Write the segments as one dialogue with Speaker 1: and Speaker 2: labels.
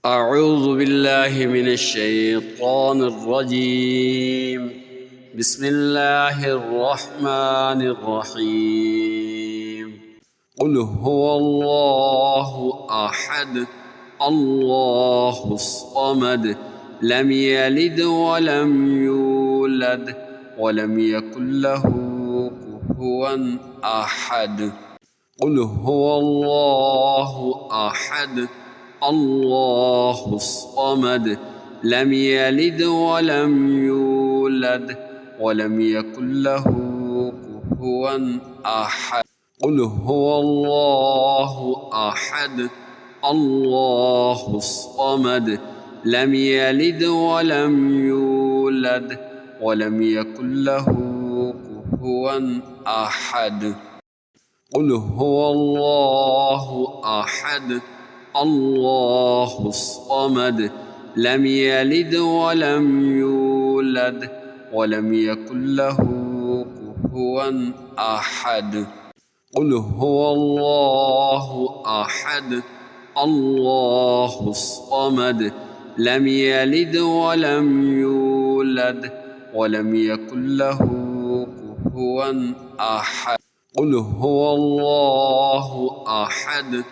Speaker 1: أعوذ بالله من الشيطان الرجيم. بسم الله الرحمن الرحيم. قل هو الله أحد الله الصمد لم يلد ولم يولد ولم يكن له كفوا أحد. قل هو الله أحد الله الصمد لم يلد ولم يولد ولم يكن له كفوا أحد. قل هو الله أحد الله الصمد لم يلد ولم يولد ولم يكن له كفوا أحد. قل هو الله أحد الله الصمد لم يلد ولم يولد ولم يكن له كفوا أحد. قل هو الله أحد الله الصمد لم يلد ولم يولد ولم يكن له كفوا أحد. قل هو الله أحد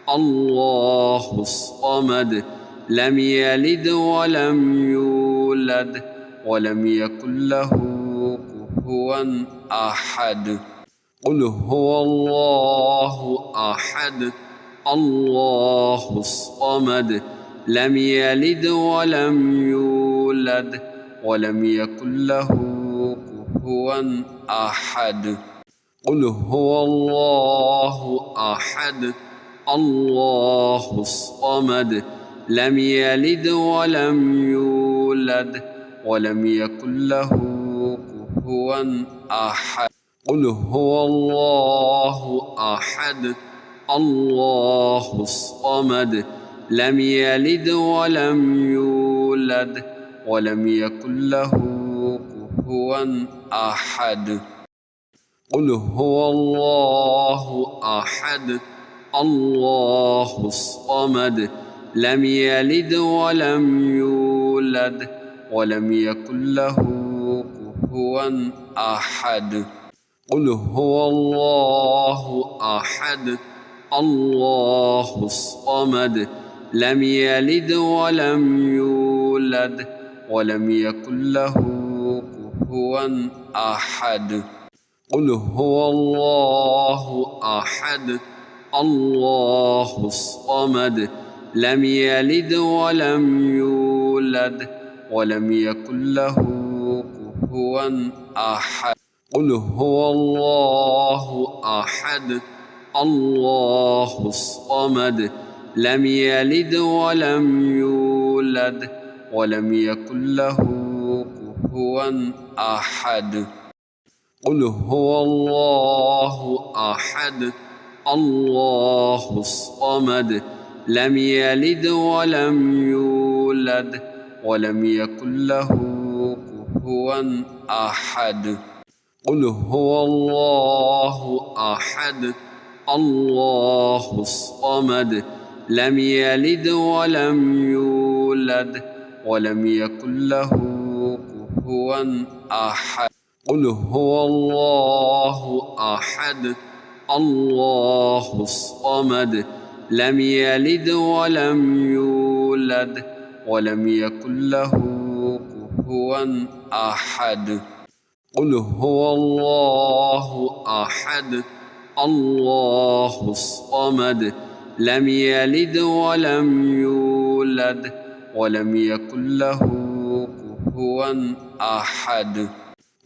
Speaker 1: الله الصمد لم يلد ولم يولد ولم يكن له كفوا أحد. قل هو الله أحد الله الصمد لم يلد ولم يولد ولم يكن له كفوا أحد. قل هو الله أحد الله الصمد لم يلد ولم يولد ولم يكن له كفوا أحد. قل هو الله أحد الله الصمد لم يلد ولم يولد ولم يكن له كفوا أحد. قل هو الله أحد الله الصمد لم يلد ولم يولد ولم يكن له كفوا أحد. قل هو الله أحد الله الصمد لم يلد ولم يولد ولم يكن له كفوا أحد. قل هو الله أحد الله الصمد لم يلد ولم يولد ولم يكن له كفوا أحد. قل هو الله أحد الله الصمد لم يلد ولم يولد ولم يكن له كفوا أحد. قل هو الله أحد الله الصمد لم يلد ولم يولد ولم يكن له كفوا أحد. قل هو الله أحد الله الصمد لم يلد ولم يولد ولم يكن له كفوا أحد. قل هو الله أحد الله الصمد لم يلد ولم يولد ولم يكن له كفوا أحد. قل هو الله أحد الله الصمد لم يلد ولم يولد ولم يكن له كفوا أحد.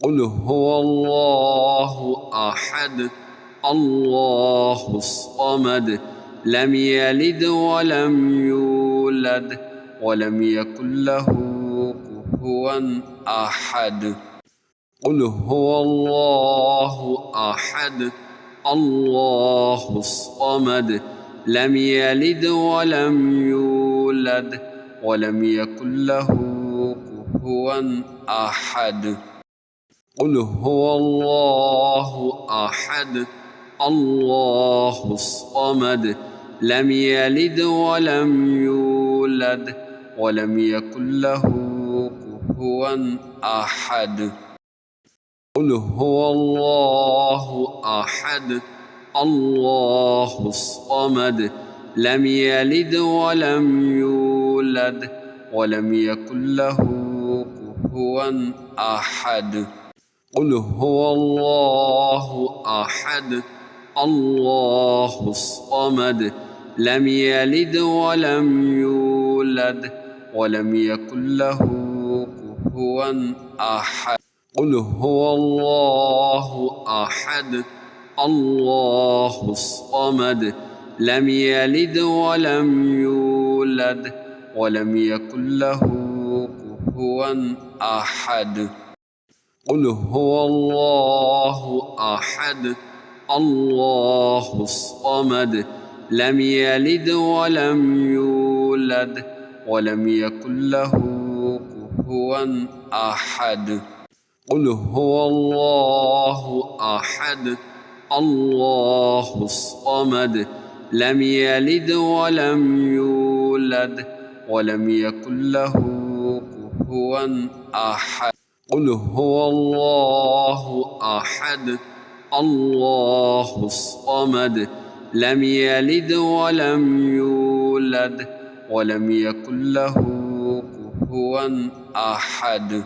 Speaker 1: قل هو الله أحد الله الصمد لم يلد ولم يولد ولم يكن له كفوا أحد. قل هو الله أحد الله الصمد لم يلد ولم يولد ولم يكن له كفوا أحد. قل هو الله أحد الله الصمد لم يلد ولم يولد يولد ولم يكن له كفوا أحد. قل هو الله أحد الله الصمد لم يلد ولم يولد ولم يكن له كفوا أحد. قل هو الله أحد الله الصمد لم يلد ولم يولد ولم يكن له كفوا أحد. قل هو الله أحد الله الصمد لم يلد ولم يولد ولم يكن له كفوا أحد. قل هو الله أحد الله الصمد لم يلد ولم يولد ولم يكن له كفوا أحد. قل هو الله أحد الله الصمد لم يلد ولم يولد ولم يكن له كفوا أحد. قل هو الله أحد الله الصمد لم يلد ولم يولد ولم يكن له كفوا أحد.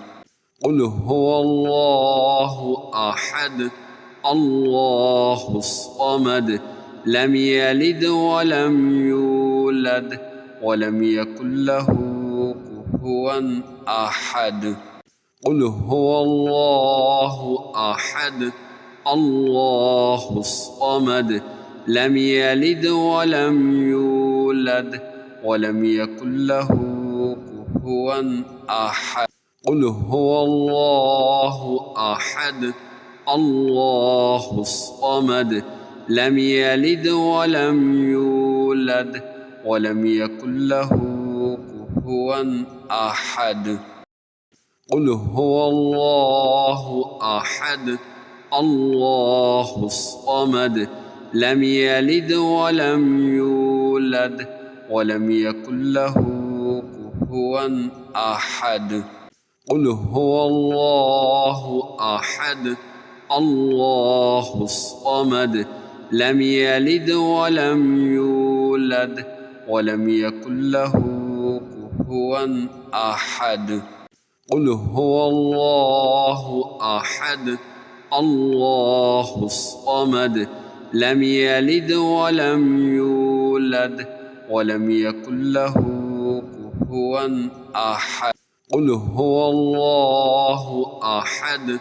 Speaker 1: قل هو الله أحد الله الصمد لم يلد ولم يولد ولم يكن له كفوا أحد. قل هو الله أحد الله الصمد لم يلد ولم يولد ولم يكن له كفوا أحد. قل هو الله أحد الله الصمد لم يلد ولم يولد ولم يكن له كفوا أحد. قل هو الله أحد الله الصمد لم يلد ولم يولد ولم يكن له كفوا أحد. قل هو الله أحد الله الصمد لم يلد ولم يولد ولم يكن له كفوا أحد. قل هو الله أحد الله الصمد لم يلد ولم يولد ولم يكن له كفوا أحد. قل هو الله أحد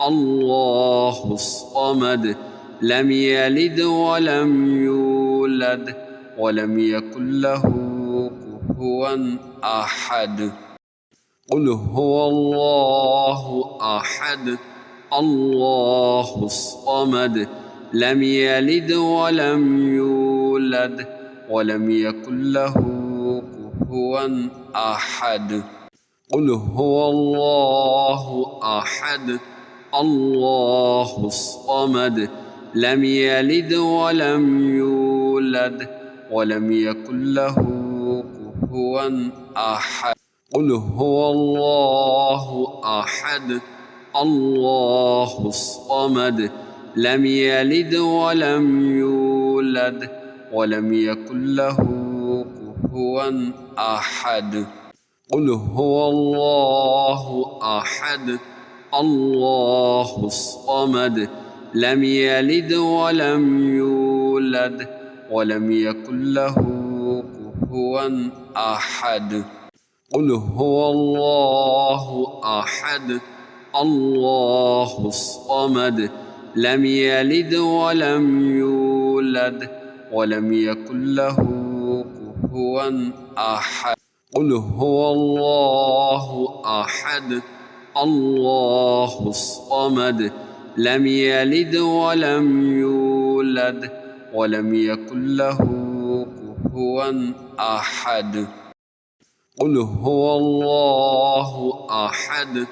Speaker 1: الله الصمد لم يلد ولم يولد ولم يكن له كفوا أحد. قل هو الله أحد الله الصمد لم يلد ولم يولد ولم يكن له كفوا أحد. قل هو الله أحد الله الصمد لم يلد ولم يولد ولم يكن له كفوا أحد. قل هو الله أحد الله الصمد لم يلد ولم يولد ولم يكن له كفوا أحد. قل هو الله أحد الله الصمد لم يلد ولم يولد ولم يكن له كفوا أحد. قل هو الله أحد الله الصمد لم يلد ولم يولد ولم يكن له كفوا أحد. قل هو الله أحد الله الصمد لم يلد ولم يولد ولم يكن له كفوا أحد. قل هو الله أحد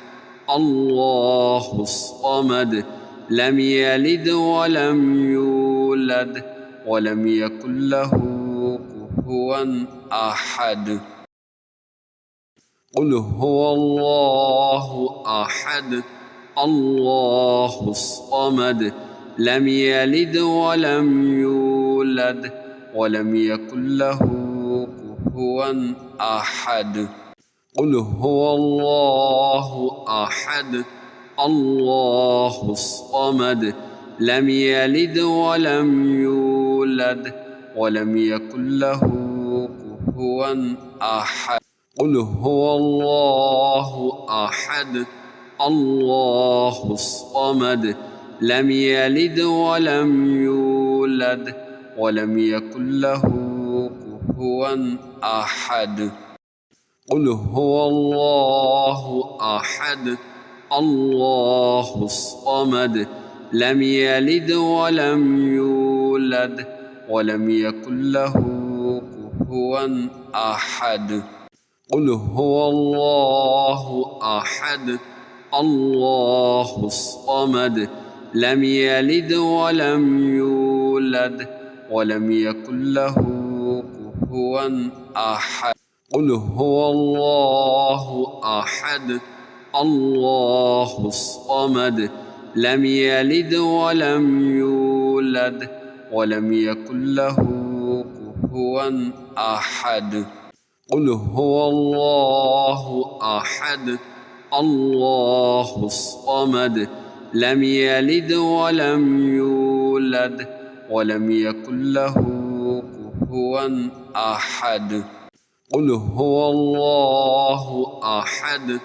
Speaker 1: الله الصمد لم يلد ولم يولد ولم يكن له كفوا أحد. قل هو الله أحد الله الصمد لم يلد ولم يولد ولم يكن له كفوا أحد قل هو الله أحد الله الصمد لم يلد ولم يولد ولم يكن له كفوا أحد قل هو الله أحد الله الصمد لم يلد ولم يولد ولم يكن له كفوا أحد قل هو الله أحد الله الصمد لم يلد ولم يولد ولم يكن له كفوا أحد قل هو الله أحد الله الصمد لم يلد ولم يولد ولم يكن له كفوا أحد قل هو الله أحد الله الصمد لم يلد ولم يولد ولم يكن له كفوا أحد قل هو الله أحد الله الصمد لم يلد ولم يولد ولم يكن له كفوا أحد قل هو الله أحد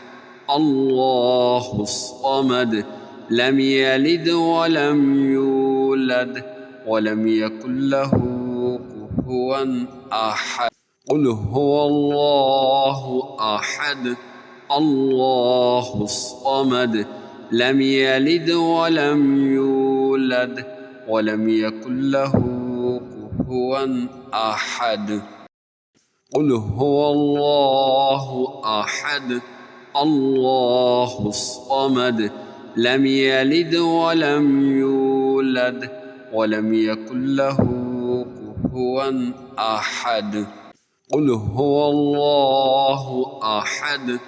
Speaker 1: الله الصمد لم يلد ولم يولد ولم يكن له كفوا أحد قل هو الله أحد الله الصمد لم يلد ولم يولد ولم يكن له كفوا أحد قل هو الله أحد الله الصمد لم يلد ولم يولد ولم يكن له كفوا أحد قل هو الله أحد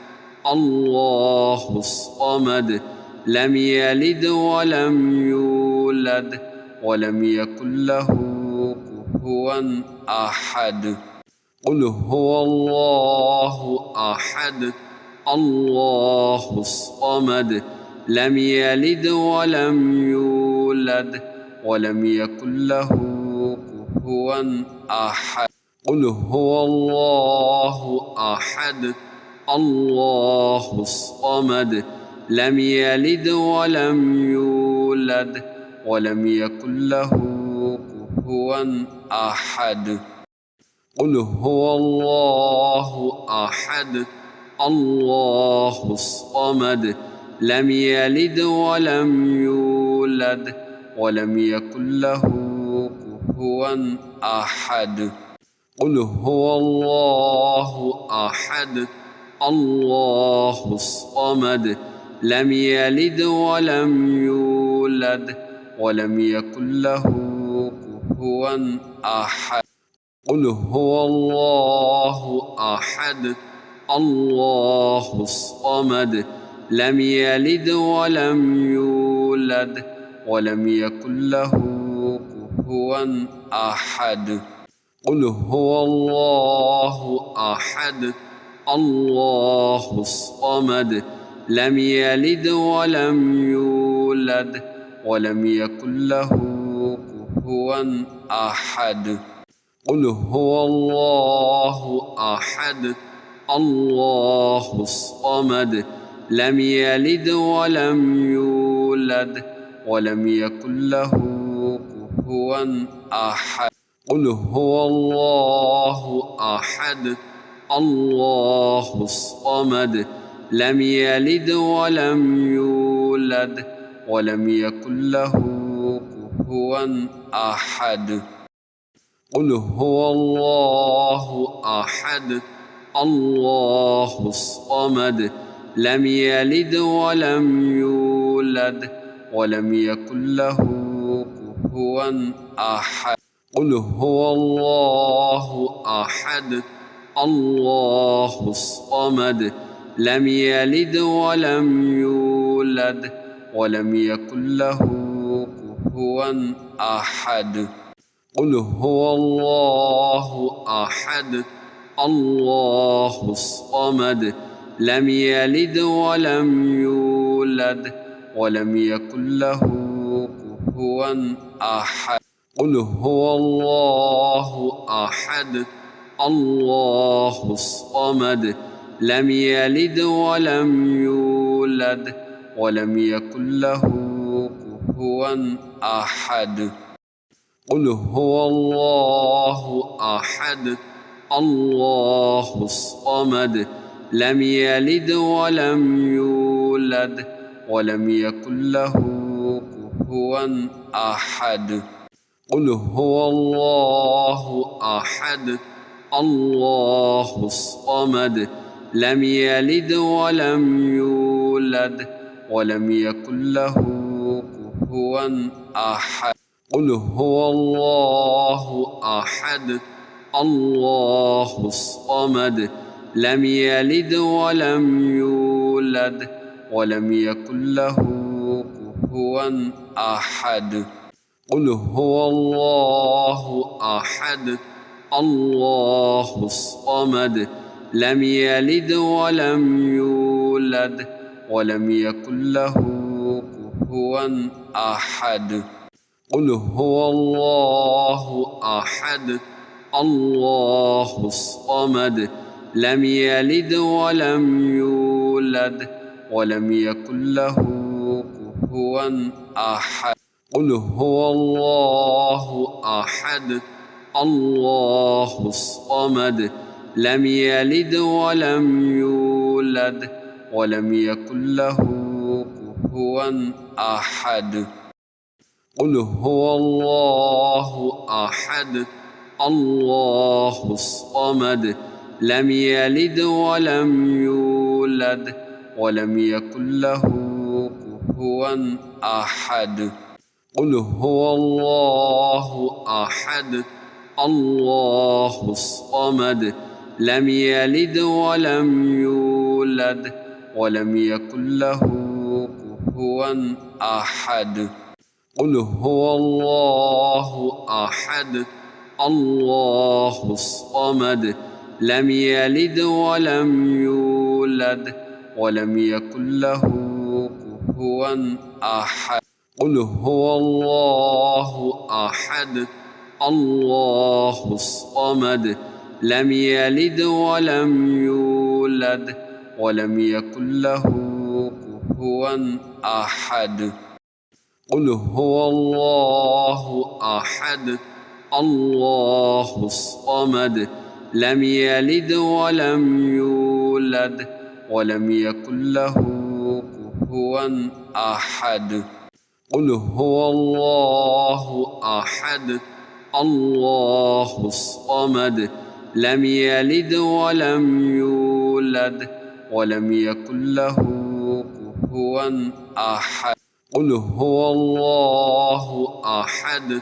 Speaker 1: الله الصمد لم يلد ولم يولد ولم يكن له كفوا أحد قل هو الله أحد الله الصمد لم يلد ولم يولد ولم يكن له كفوا أحد قل هو الله أحد الله الصمد لم يلد ولم يولد ولم يكن له كفوا أحد قل هو الله أحد الله الصمد لم يلد ولم يولد ولم يكن له كفوا أحد قل هو الله أحد الله الصمد لم يلد ولم يولد ولم يكن له كفوا أحد قل هو الله أحد الله الصمد لم يلد ولم يولد ولم يكن له كفوا أحد قل هو الله أحد الله الصمد لم يلد ولم يولد ولم يكن له كفوا أحد قل هو الله أحد الله الصمد لم يلد ولم يولد ولم يكن له كفوا أحد قل هو الله أحد الله الصمد لم يلد ولم يولد ولم يكن له كفوا أحد قل هو الله أحد الله الصمد لم يلد ولم يولد ولم يكن له كفوا أحد قل هو الله أحد الله الصمد لم يلد ولم يولد ولم يكن له كفوا أحد. قل هو الله أحد الله الصمد لم يلد ولم يولد ولم يكن له كفوا أحد. قل هو الله أحد الله الصمد لم يلد ولم يولد ولم يكن له كفوا أحد. قل هو الله أحد الله الصمد لم يلد ولم يولد ولم يكن له كفوا أحد. قل هو الله أحد الله الصمد لم يلد ولم يولد ولم يكن له كفوا أحد. قل هو الله أحد الله الصمد لم يلد ولم يولد ولم يكن له كفوا أحد. قل هو الله أحد الله الصمد لم يلد ولم يولد ولم يكن له كفوا أحد. قل هو الله أحد الله الصمد لم يلد ولم يولد ولم يكن له كفوا أحد. قل هو الله أحد الله الصمد لم يلد ولم يولد ولم يكن له كفوا أحد. قل هو الله أحد الله الصمد لم يلد ولم يولد ولم يكن له كفوا أحد. قل هو الله أحد الله الصمد لم يلد ولم يولد ولم يكن له كفوا أحد. قل هو الله أحد الله الصمد لم يلد ولم يولد ولم يكن له كفوا أحد. قل هو الله أحد الله الصمد لم يلد ولم يولد ولم يكن له كفوا أحد. قل هو الله أحد الله الصمد لم يلد ولم يولد ولم يكن له كفوا أحد. قل هو الله أحد الله الصمد لم يلد ولم يولد ولم يكن له كفوا أحد. قل هو الله أحد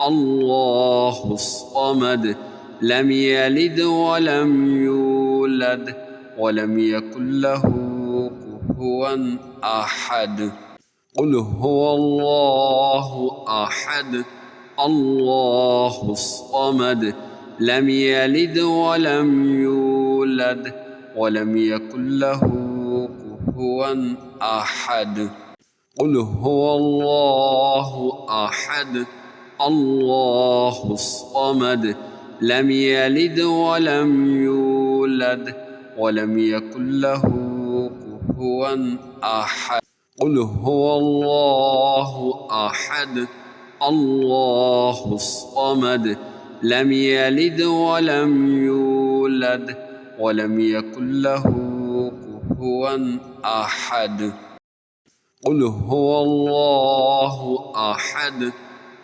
Speaker 1: الله الصمد لم يلد ولم يولد ولم يكن له كفوا أحد. قل هو الله أحد الله الصمد لم يلد ولم يولد ولم يكن له كفوا أحد. قل هو الله أحد الله الصمد لم يلد ولم يولد ولم يكن له كفوا أحد. قل هو الله أحد الله الصمد لم يلد ولم يولد ولم يكن له كفوا أحد. قل هو الله أحد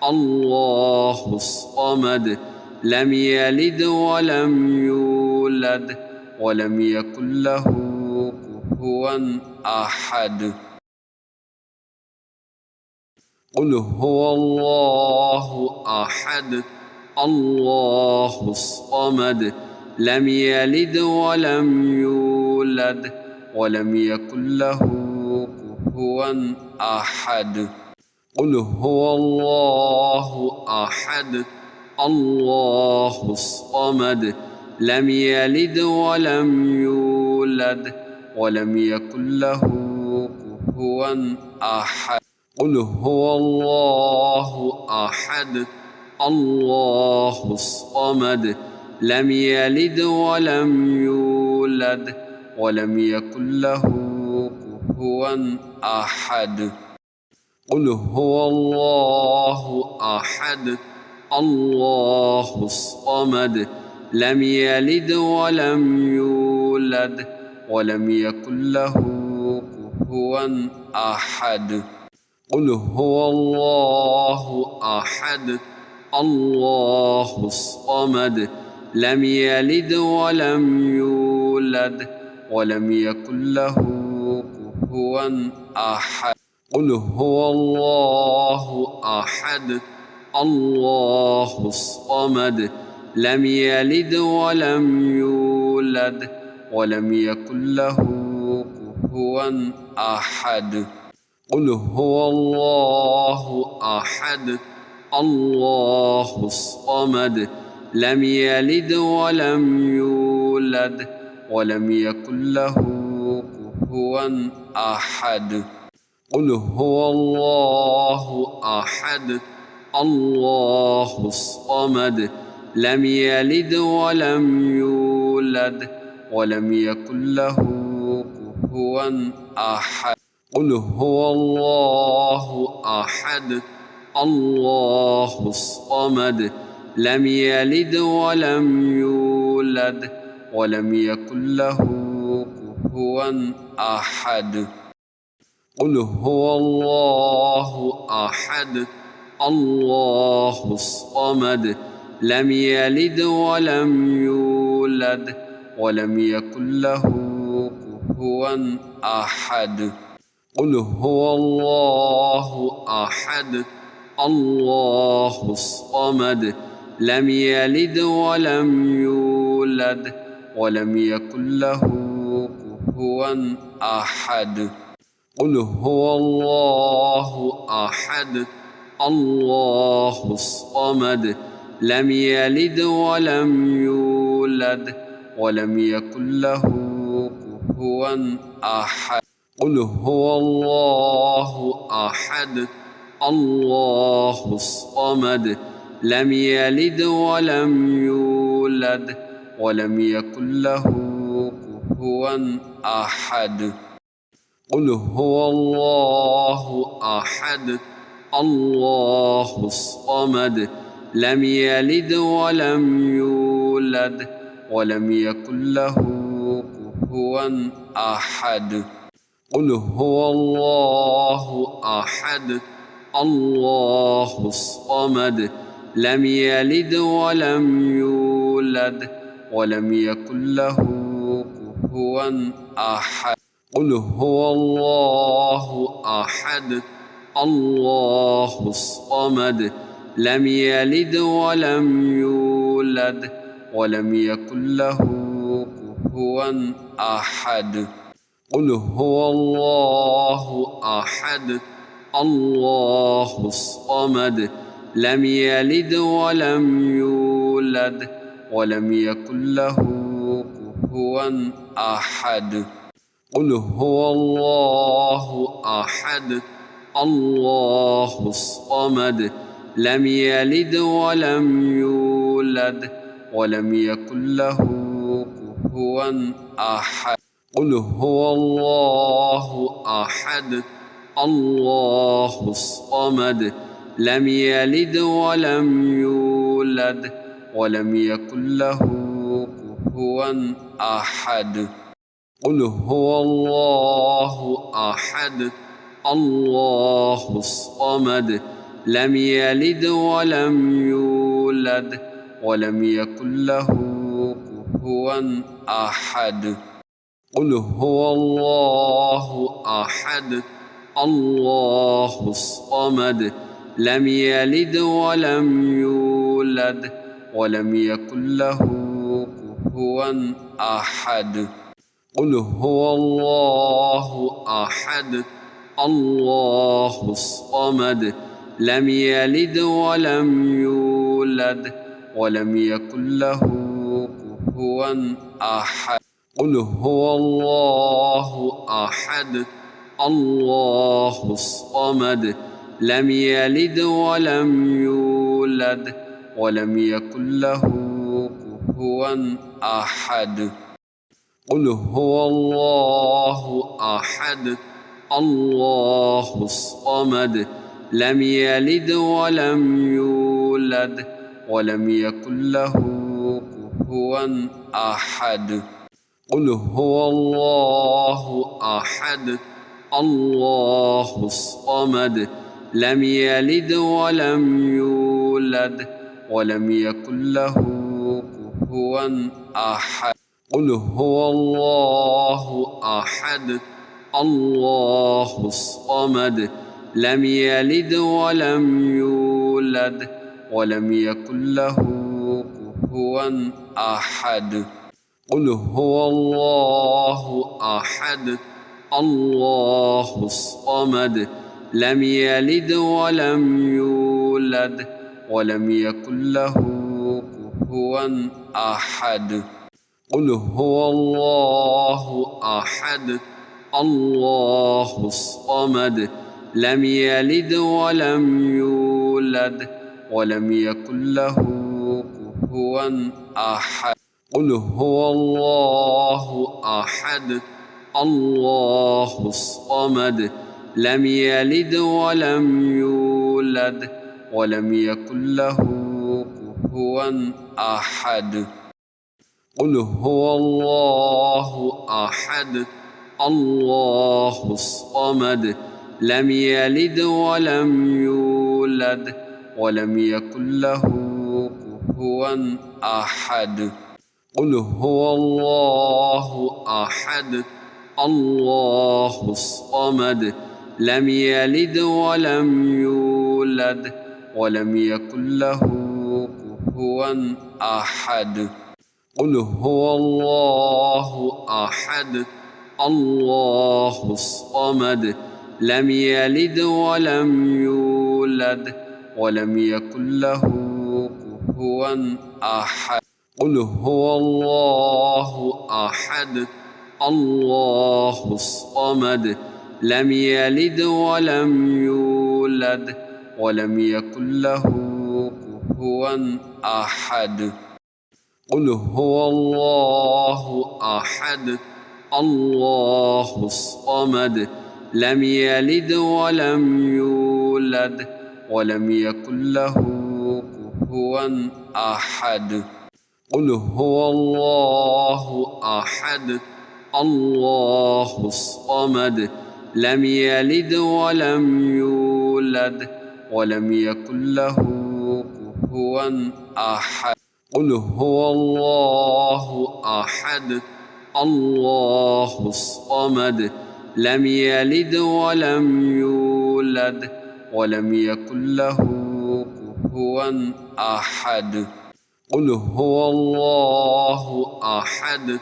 Speaker 1: الله الصمد لم يلد ولم يولد ولم يكن له كفوا أحد. قل هو الله أحد الله الصمد لم يلد ولم يولد ولم يكن له كفوا أحد. قل هو الله أحد الله الصمد لم يلد ولم يولد ولم يكن له كفوا أحد. قل هو الله أحد الله الصمد لم يلد ولم يولد ولم يكن له كفوا أحد. قل هو الله أحد الله الصمد لم يلد ولم يولد ولم يكن له كفوا أحد. قل هو الله أحد الله الصمد لم يلد ولم يولد ولم يكن له كفوا أحد. قل هو الله أحد الله الصمد لم يلد ولم يولد ولم يكن له كفوا أحد. قل هو الله أحد الله الصمد لم يلد ولم يولد ولم يكن له كفوا أحد. قل هو الله أحد الله الصمد لم يلد ولم يولد ولم يكن له كفوا أحد. قل هو الله أحد الله الصمد لم يلد ولم يولد ولم يكن له كفوا أحد. قل هو الله أحد الله الصمد لم يلد ولم يولد ولم يكن له كفوا أحد. قل هو الله أحد الله الصمد لم يلد ولم يولد ولم يكن له كفوا أحد. قل هو الله أحد الله الصمد لم يلد ولم يولد ولم يكن له كفوا أحد. قل هو الله أحد الله الصمد لم يلد ولم يولد ولم يكن له كفوا أحد. قل هو الله أحد الله الصمد لم يلد ولم يولد ولم يكن له كفوا أحد. قل هو الله أحد الله الصمد لم يلد ولم يولد ولم يكن له كفوا أحد. قل هو الله أحد الله الصمد لم يلد ولم يولد ولم يكن له كفوا أحد. قل هو الله أحد الله الصمد لم يلد ولم يولد ولم يكن له كفوا أحد. قل هو الله أحد الله الصمد لم يلد ولم يولد ولم يكن له كفوا أحد. قل هو الله أحد الله الصمد لم يلد ولم يولد ولم يكن له كفوا أحد. قل هو الله أحد الله الصمد لم يلد ولم يولد ولم يكن له كفوا أحد. قل هو الله أحد الله الصمد لم يلد ولم يولد ولم يكن له كفوا أحد. قل هو الله أحد الله الصمد لم يلد ولم يولد ولم يكن له كفوا أحد قل هو الله أحد الله الصمد لم يلد ولم يولد ولم يكن له كفوا أحد قل هو الله أحد الله الصمد لم يلد ولم يولد ولم يكن له كفوا أحد قل هو الله أحد الله الصمد لم يلد ولم يولد ولم يكن له كفوا أحد قل هو الله أحد الله الصمد لم يلد ولم يولد ولم يكن له كفوا أحد قل هو الله أحد الله الصمد لم يلد ولم يولد ولم يكن له كفوا أحد قل هو الله أحد الله الصمد لم يلد ولم يولد ولم يكن له كفوا أحد قل هو الله أحد الله الصمد لم يلد ولم يولد ولم يكن له كفوا أحد قل هو الله أحد الله الصمد لم يلد ولم يولد ولم يكن له كفوا أحد قل هو الله أحد الله الصمد لم يلد ولم يولد ولم يكن له كفوا أحد قل هو الله أحد الله الصمد لم يلد ولم يولد ولم يكن له كفوا أحد قل هو الله أحد الله الصمد لم يلد ولم يولد ولم يكن له كفوا أحد قل هو الله أحد الله الصمد لم يلد ولم يولد ولم يكن له كفوا أحد قل هو الله أحد الله الصمد لم يلد ولم يولد ولم يكن له كفوا أحد قل هو الله أحد الله الصمد لم يلد ولم يولد ولم يكن له كفوا أحد قل هو الله أحد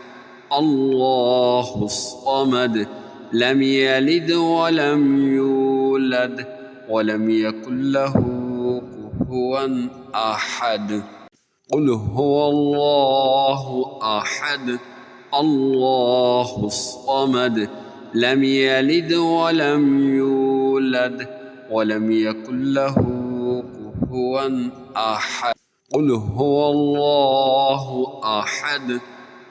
Speaker 1: الله الصمد لم يلد ولم يولد ولم يكن له كفوا أحد قل هو الله أحد الله الصمد لم يلد ولم يولد ولم يكن له كفوا أحد قل هو الله أحد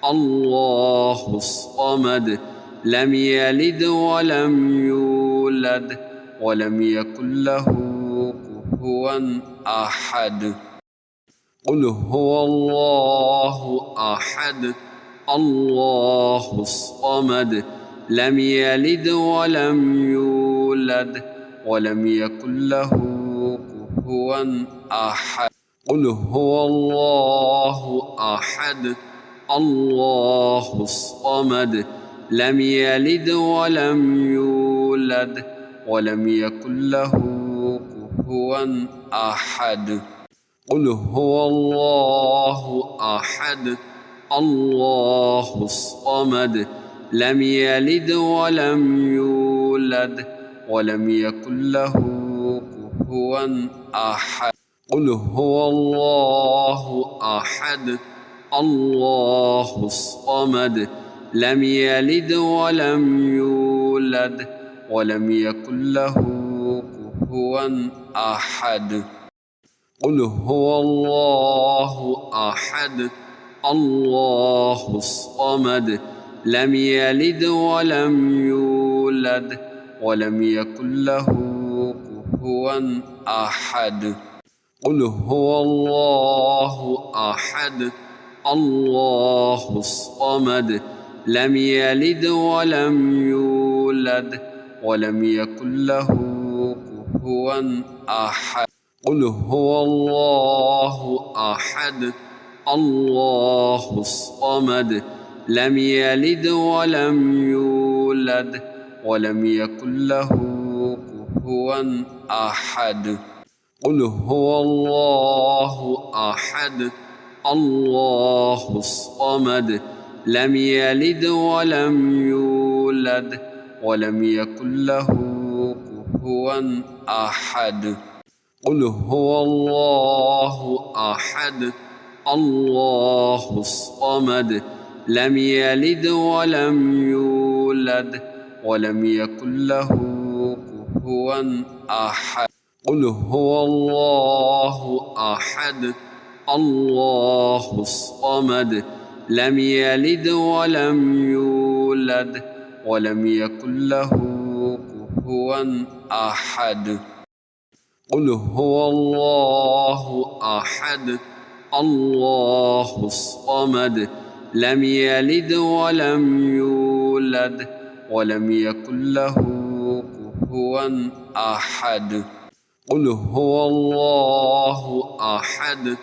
Speaker 1: الله الصمد لم يلد ولم يولد ولم يكن له كفوا أحد قل هو الله أحد الله الصمد لم يلد ولم يولد ولم يكن له كفوا أحد قل هو الله أحد الله الصمد لم يلد ولم يولد ولم يكن له كفوا أحد قل هو الله أحد الله الصمد لم يلد ولم يولد ولم يكن له كفوا أحد. قل هو الله أحد الله الصمد لم يلد ولم يولد ولم يكن له كفوا أحد. قل هو الله أحد الله الصمد لم يلد ولم يولد ولم يكن له كفوا أحد. قل هو الله أحد الله الصمد لم يلد ولم يولد ولم يكن له كفوا أحد. قل هو الله أحد الله الصمد لم يلد ولم يولد ولم يكن له كفوا أحد. قل هو الله أحد الله الصمد لم يلد ولم يولد ولم يكن له كفوا أحد. قل هو الله أحد الله الصمد لم يلد ولم يولد ولم يكن له كفوا أحد. قل هو الله أحد الله الصمد لم يلد ولم يولد ولم يكن له كفوا أحد. قل هو الله أحد الله الصمد لم يلد ولم يولد ولم يكن له كفوا أحد. قل هو الله أحد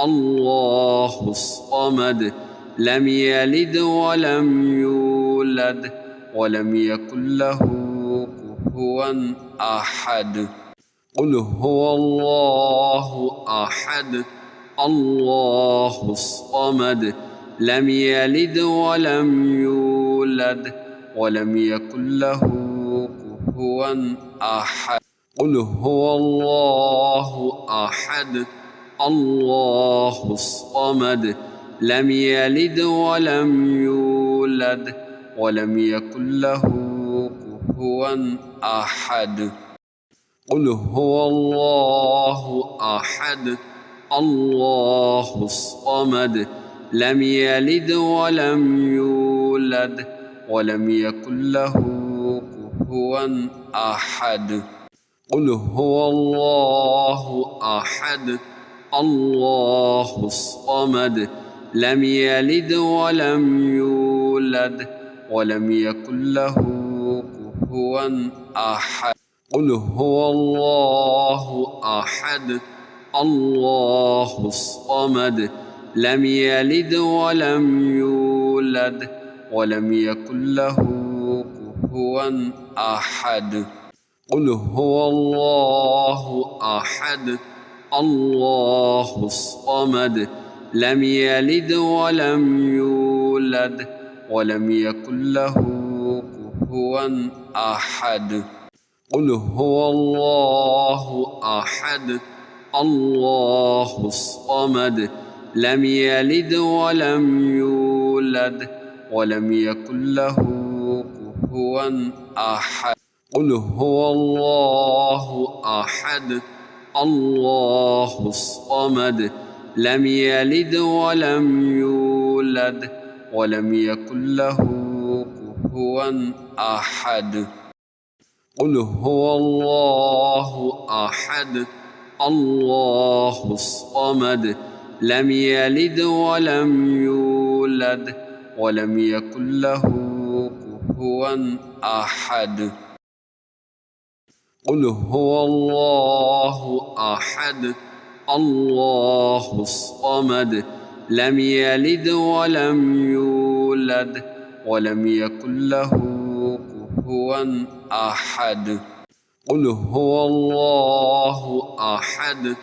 Speaker 1: الله الصمد لم يلد ولم يولد ولم يكن له كفوا أحد. قل هو الله أحد الله الصمد لم يلد ولم يولد ولم يكن له كفوا أحد. قل هو الله أحد الله الصمد لم يلد ولم يولد ولم يكن له كفوا أحد. قل هو الله أحد الله الصمد لم يلد ولم يولد ولم يكن له كفوا أحد. قل هو الله أحد الله الصمد لم يلد ولم يولد ولم يكن له كفوا أحد. قل هو الله أحد الله الصمد لم يلد ولم يولد ولم يكن له كفوا أحد. قل هو الله أحد الله الصمد لم يلد ولم يولد ولم يكن له كفوا أحد. قل هو الله أحد الله الصمد لم يلد ولم يولد ولم يكن له كفوا أحد. قل هو الله أحد الله الصمد لم يلد ولم يولد ولم يكن له كفوا أحد. قل هو الله أحد الله الصمد لم يلد ولم يولد ولم يكن له كفوا أحد. قل هو الله أحد الله الصمد لم يلد ولم يولد ولم يكن له كفوا أحد. قل هو الله أحد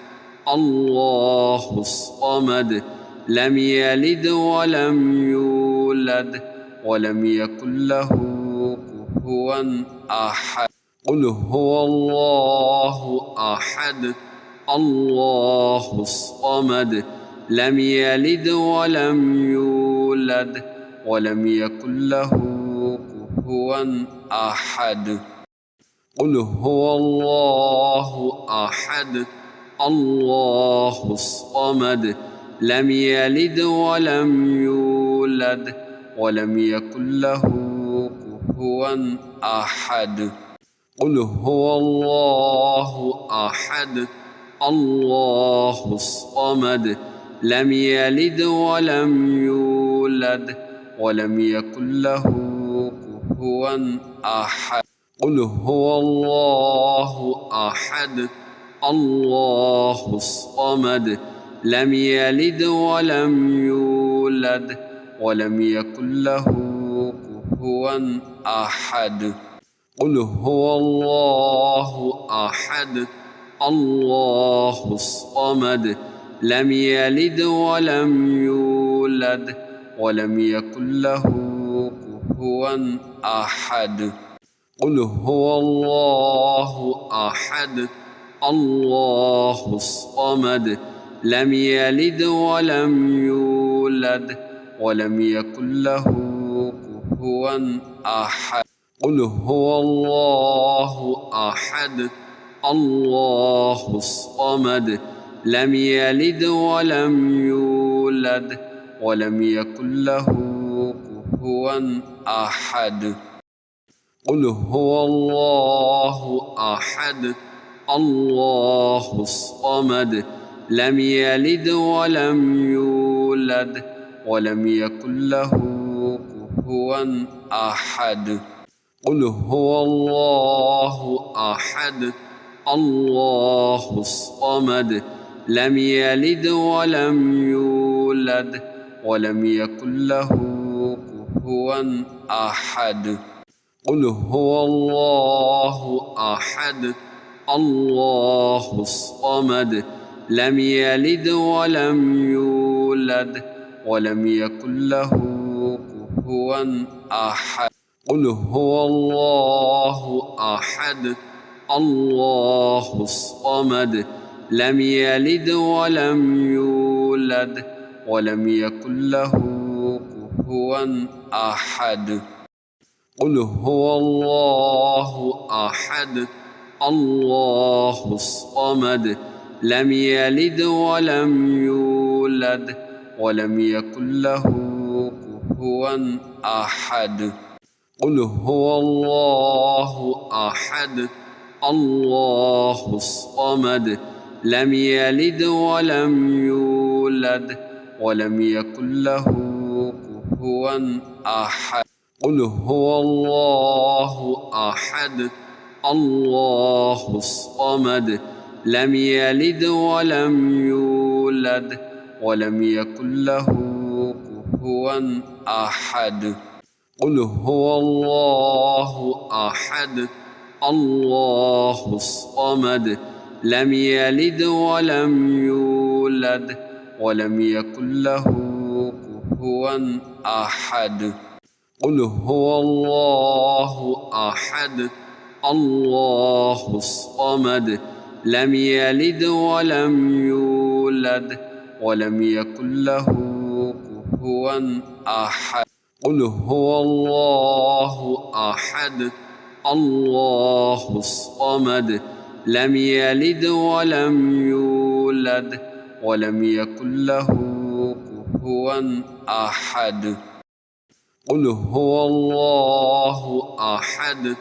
Speaker 1: الله الصمد لم يلد ولم يولد ولم يكن له كفوا أحد. قل هو الله أحد الله الصمد لم يلد ولم يولد ولم يكن له كفوا أحد. قل هو الله أحد الله الصمد لم يلد ولم يولد ولم يكن له كفوا أحد. قل هو الله أحد الله الصمد لم يلد ولم يولد ولم يكن له كفوا أحد. قل هو الله أحد الله الصمد لم يلد ولم يولد ولم يكن له كفوا أحد. قل هو الله أحد الله الصمد لم يلد ولم يولد ولم يكن له كفوا أحد. قل هو الله أحد الله الصمد لم يلد ولم يولد ولم يكن له كفوا أحد. قل هو الله أحد الله الصمد لم يلد ولم يولد ولم يكن له كفوا أحد. قل هو الله أحد الله الصمد لم يلد ولم يولد ولم يكن له كفوا أحد. قل هو الله أحد الله الصمد لم يلد ولم يولد ولم يكن له كفوا أحد. قل هو الله أحد الله الصمد لم يلد ولم يولد ولم يكن له كفوا أحد. قل هو الله أحد الله الصمد لم يلد ولم يولد ولم يكن له كفوا أحد. قل هو الله أحد الله الصمد لم يلد ولم يولد ولم يكن له كفوا أحد. قل هو الله أحد الله الصمد لم يلد ولم يولد ولم يكن له كفوا أحد. قل هو الله أحد الله الصمد لم يلد ولم يولد ولم يكن له كفوا أحد. قل هو الله أحد الله الصمد لم يلد ولم يولد ولم يكن له كفوا أحد. قل هو الله أحد الله الصمد لم يلد ولم يولد ولم يكن له كفوا أحد. قل هو الله أحد الله الصمد لم يلد ولم يولد ولم يكن له كفوا أحد. قل هو الله أحد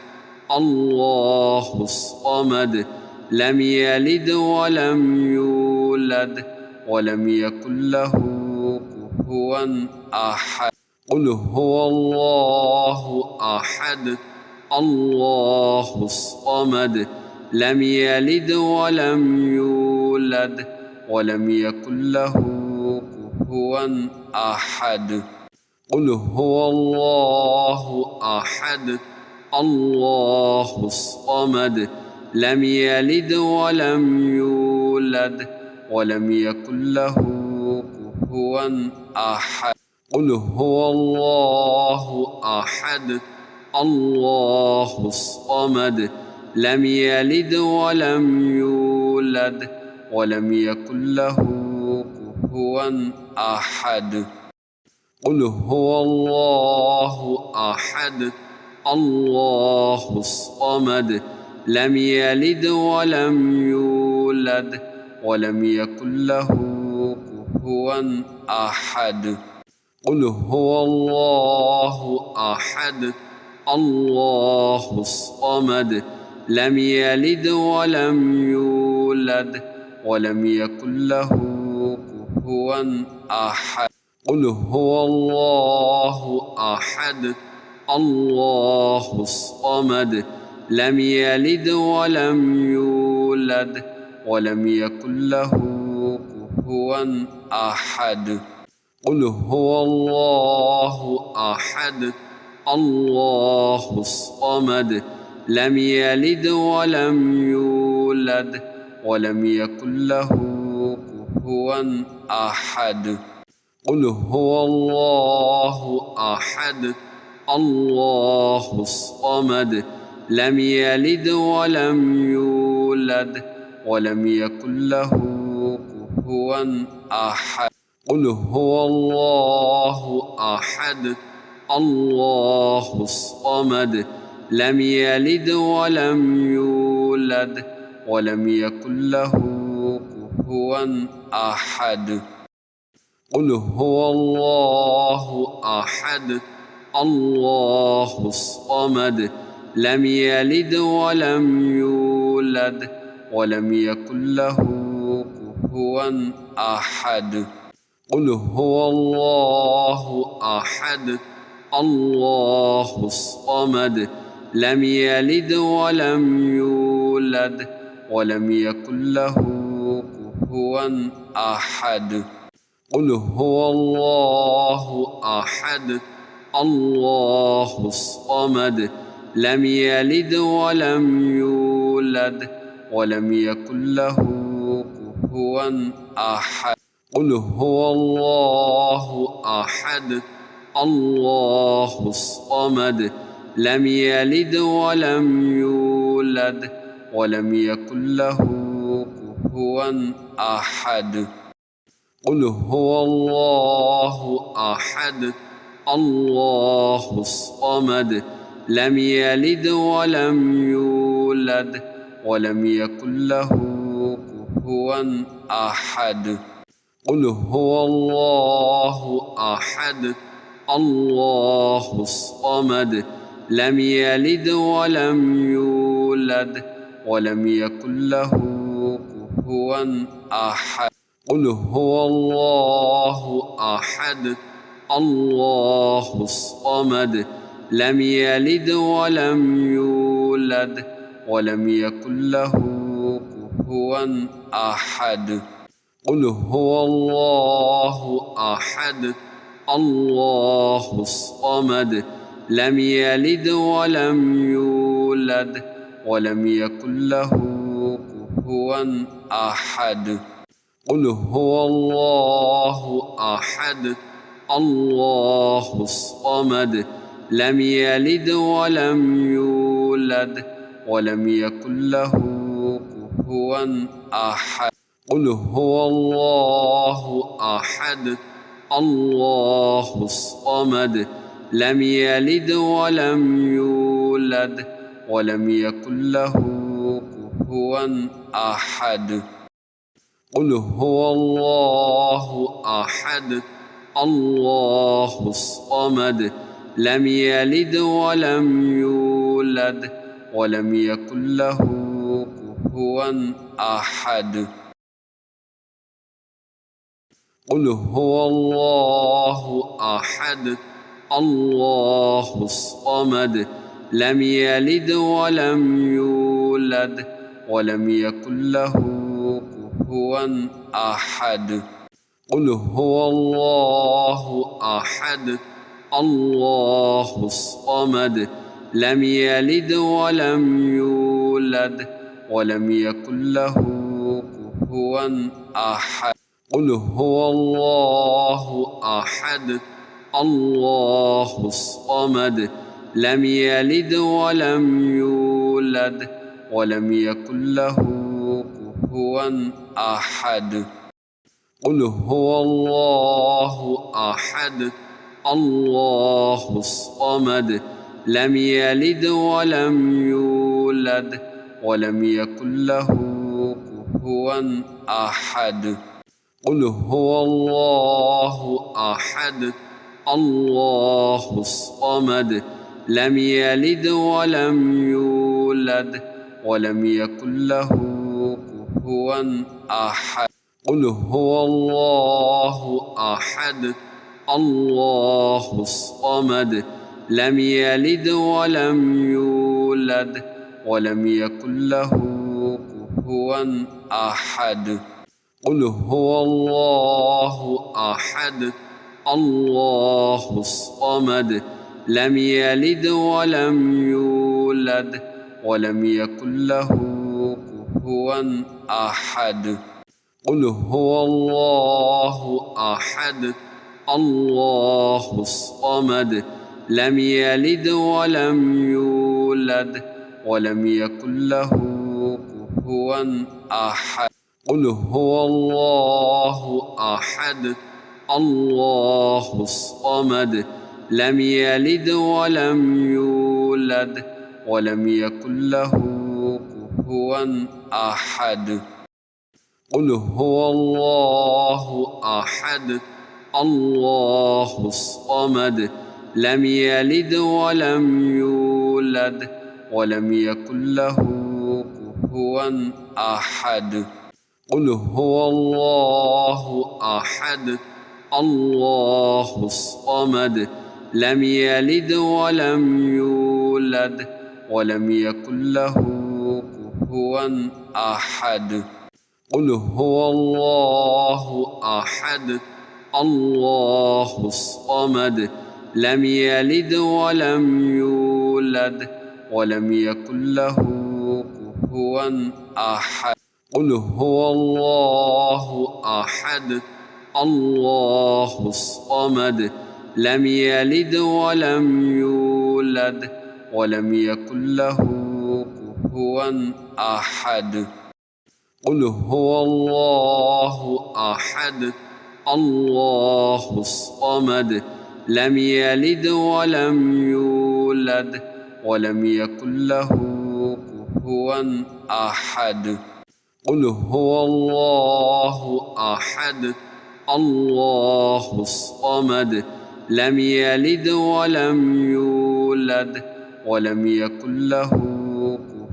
Speaker 1: الله الصمد لم يلد ولم يولد ولم يكن له كفوا أحد. قل هو الله أحد الله الصمد لم يلد ولم يولد ولم يكن له كفوا أحد. قل هو الله أحد الله الصمد لم يلد ولم يولد ولم يكن له كفوا أحد. قل هو الله أحد الله الصمد لم يلد ولم يولد ولم يكن له كفوا أحد قل هو الله أحد الله الصمد لم يلد ولم يولد ولم يكن له كفوا أحد قل هو الله أحد الله الصمد لم يلد ولم يولد ولم يكن له كفوا أحد قل هو الله أحد الله الصمد لم يلد ولم يولد ولم يكن له كفوا أحد قل هو الله أحد الله الصمد لم يلد ولم يولد ولم يكن له كفوا أحد قل هو الله أحد الله الصمد لم يلد ولم يولد ولم يكن له كفوا أحد قل هو الله أحد الله الصمد لم يلد ولم يولد ولم يكن له كفوا أحد قل هو الله أحد الله الصمد لم يلد ولم يولد ولم يكن له كفوا أحد قل هو الله أحد الله الصمد لم يلد ولم يولد ولم يكن له كفوا أحد قل هو الله أحد الله الصمد لم يلد ولم يولد ولم يكن له كفوا أحد قل هو الله أحد الله الصمد لم يلد ولم يولد ولم يكن له كفوا أحد قل هو الله أحد الله الصمد لم يلد ولم يولد ولم يكن له كفوا أحد قل هو الله أحد الله الصمد لم يلد ولم يولد ولم يكن له كفوا أحد قل هو الله أحد الله الصمد لم يلد ولم يولد ولم يكن له كفوا أحد قل هو الله أحد الله الصمد لم يلد ولم يولد ولم يكن له كفوا أحد قل هو الله أحد الله الصمد لم يلد ولم يولد ولم يكن له كفوا أحد قل هو الله أحد الله الصمد لم يلد ولم يولد ولم يكن له كفوا أحد قل هو الله أحد الله الصمد لم يلد ولم يولد ولم يكن له كفوا أحد قل هو الله أحد الله الصمد لم يلد ولم يولد ولم يكن له كفوا أحد قل هو الله أحد الله الصمد لم يلد ولم يولد ولم يكن له كفوا أحد قل هو الله أحد الله الصمد لم يلد ولم يولد ولم يكن له كفوا أحد قل هو الله أحد الله الصمد لم يلد ولم يولد ولم يكن له كفوا أحد قل هو الله أحد الله الصمد لم يلد ولم يولد ولم يكن له كفوا أحد قل هو الله أحد الله الصمد لم يلد ولم يولد ولم يكن له كفوا أحد قل هو الله أحد الله الصمد لم يلد ولم يولد ولم يكن له كفوا أحد قل هو الله أحد الله الصمد لم يلد ولم يولد ولم يكن له كفوا أحد قل هو الله أحد الله الصمد لم يلد ولم يولد ولم يكن له كفوا أحد قل هو الله أحد الله الصمد لم يلد ولم يولد ولم يكن له كفوا أحد قل هو الله أحد الله الصمد لم يلد ولم يولد ولم يكن له كفوا أحد قل هو الله أحد الله الصمد لم يلد ولم يولد ولم يكن له كفوا أحد قل هو الله أحد الله الصمد لم يلد ولم يولد ولم يكن له كفوا أحد قل هو الله أحد الله الصمد لم يلد ولم يولد ولم يكن له كفوا أحد قل هو الله أحد الله الصمد لم يلد ولم يولد ولم يكن له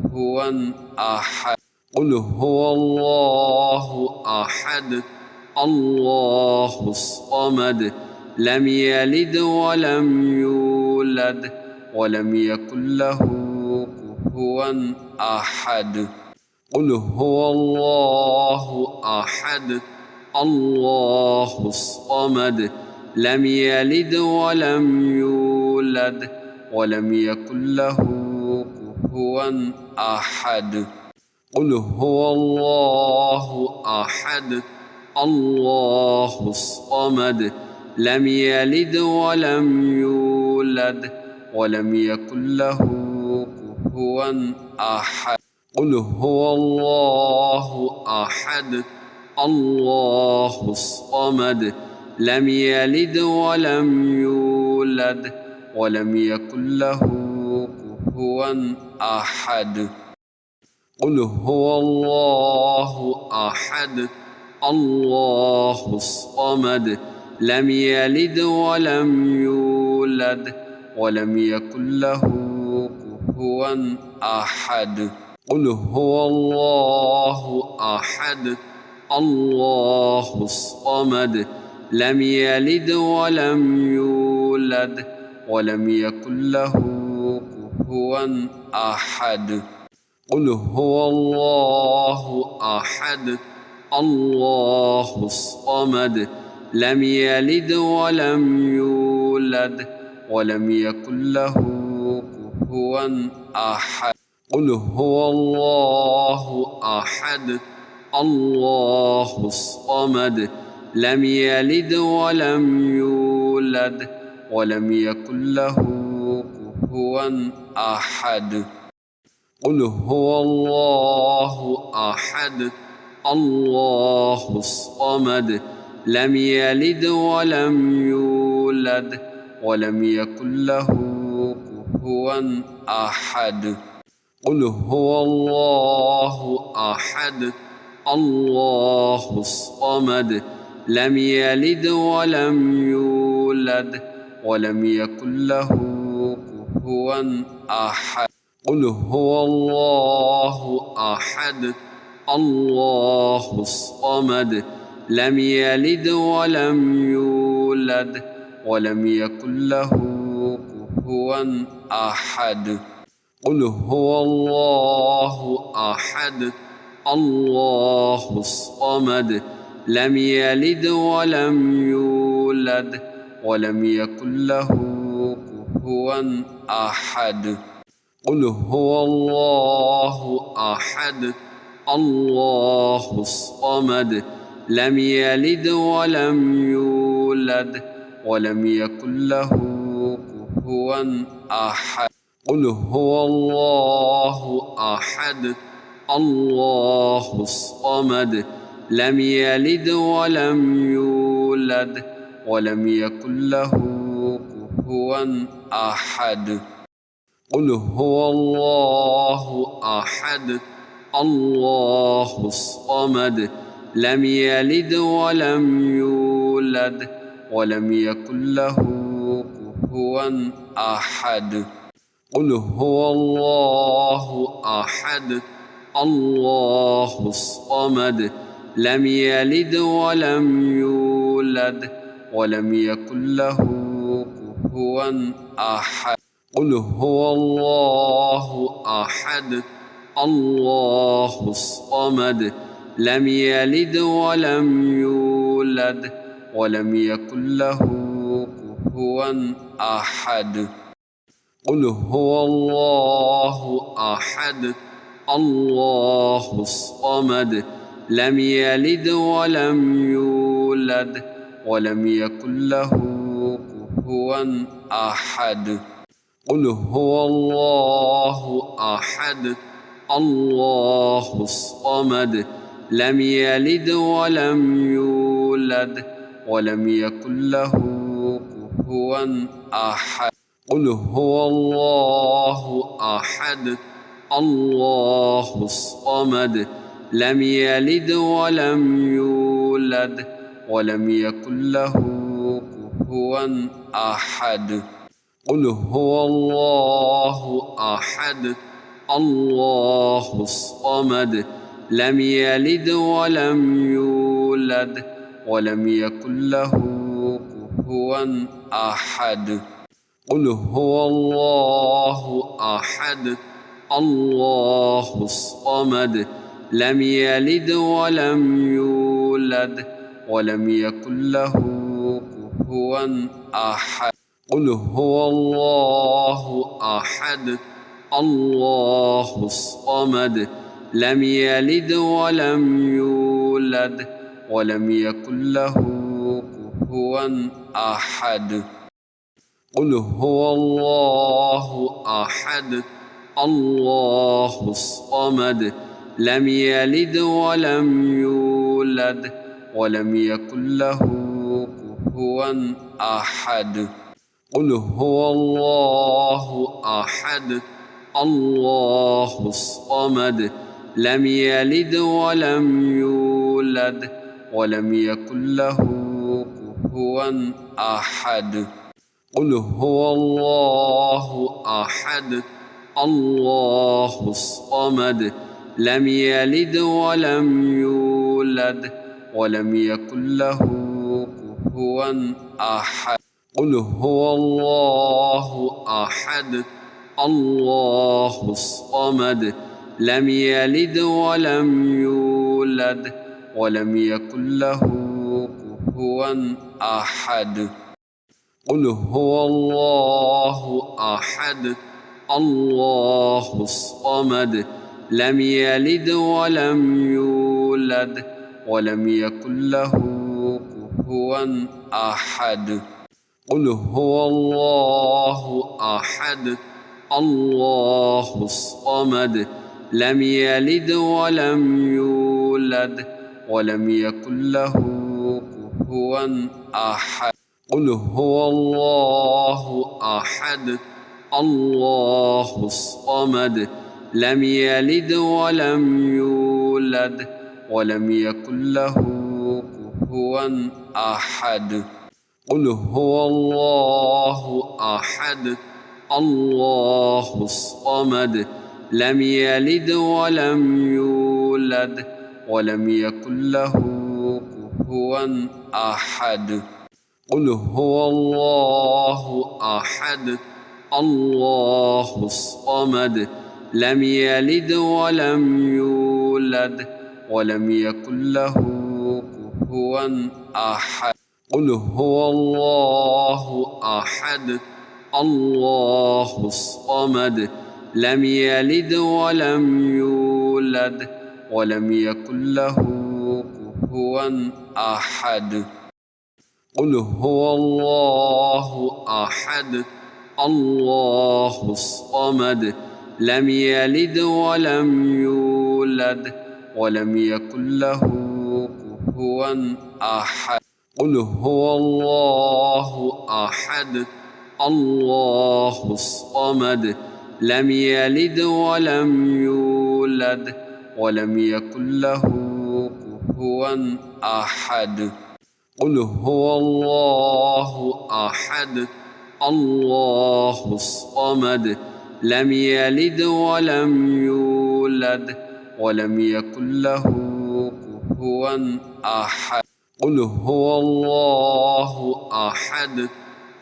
Speaker 1: كفوا أحد قل هو الله أحد الله الصمد لم يلد ولم يولد ولم يكن له كفوا أحد قل هو الله أحد الله الصمد لم يلد ولم يولد ولم يكن له كفوا أحد قل هو الله أحد الله الصمد لم يلد ولم يولد ولم يكن له كفوا أحد قل هو الله أحد الله الصمد لم يلد ولم يولد ولم يكن له كفوا أحد قل هو الله أحد الله الصمد لم يلد ولم يولد ولم يكن له كفوا أحد قل هو الله أحد الله الصمد لم يلد ولم يولد ولم يكن له كفوا أحد قل هو الله أحد الله الصمد لم يلد ولم يولد ولم يكن له كفوا أحد قل هو الله أحد الله الصمد لم يلد ولم يولد ولم يكن له كفوا أحد. قل هو الله أحد الله الصمد لم يلد ولم يولد ولم يكن له كفوا أحد. قل هو الله أحد الله الصمد لم يلد ولم يولد ولم يكن له كفوا أحد. قل هو الله أحد الله الصمد لم يلد ولم يولد ولم يكن له كفوا أحد. قل هو الله أحد الله الصمد لم يلد ولم يولد ولم يكن له كفوا أحد. قل هو الله أحد الله الصمد لم يلد ولم يولد ولم يكن له كفوا أحد. قل هو الله أحد الله الصمد لم يلد ولم يولد ولم يكن له كفوا أحد. قل هو الله أحد الله الصمد لم يلد ولم يولد ولم يكن له كفوا أحد. قل هو الله أحد الله الصمد لم يلد ولم يولد ولم يكن له كفوا أحد. قل هو الله أحد الله الصمد لم يلد ولم يولد ولم يكن له كفوا أحد. قل هو الله أحد الله الصمد لم يلد ولم يولد ولم يكن له كفوا أحد. قل هو الله أحد الله الصمد لم يلد ولم يولد ولم يكن له كفوا أحد. قل هو الله أحد الله الصمد لم يلد ولم يولد ولم يكن له كفوا أحد. قل هو الله أحد الله الصمد لم يلد ولم يولد ولم يكن له كفوا أحد. قل هو الله أحد الله الصمد لم يلد ولم يولد ولم يكن له كفوا أحد. قل هو الله أحد الله الصمد لم يلد ولم يولد ولم يكن له كفوا أحد. قل هو الله أحد الله الصمد لم يلد ولم يولد ولم يكن له كفوا أحد. قل هو الله أحد الله الصمد لم يلد ولم يولد ولم يكن له كفوا أحد. قل هو الله أحد الله الصمد لم يلد ولم يولد ولم يكن له كفوا أحد. قل هو الله أحد الله الصمد لم يلد ولم يولد ولم يكن له كفوا أحد. قل هو الله أحد الله الصمد لم يلد ولم يولد ولم يكن له كفوا أحد. قل هو الله أحد الله الصمد لم يلد ولم يولد ولم يكن له كفوا أحد قل هو الله أحد الله الصمد لم يلد ولم يولد ولم يكن له كفوا أحد قل هو الله أحد الله الصمد لم يلد ولم يولد ولم يكن له كفوا أحد قل هو الله أحد الله الصمد لم يلد ولم يولد ولم يكن له كفوا أحد قل هو الله أحد الله الصمد لم يلد ولم يولد ولم يكن له كفوا أحد قل هو الله أحد الله الصمد لم يلد ولم يولد ولم يكن له كفوا أحد قل هو الله أحد الله الصمد لم يلد ولم يولد ولم يكن له كفوا أحد قل هو الله أحد الله الصمد لم يلد ولم يولد ولم يكن له كفوا أحد قل هو الله أحد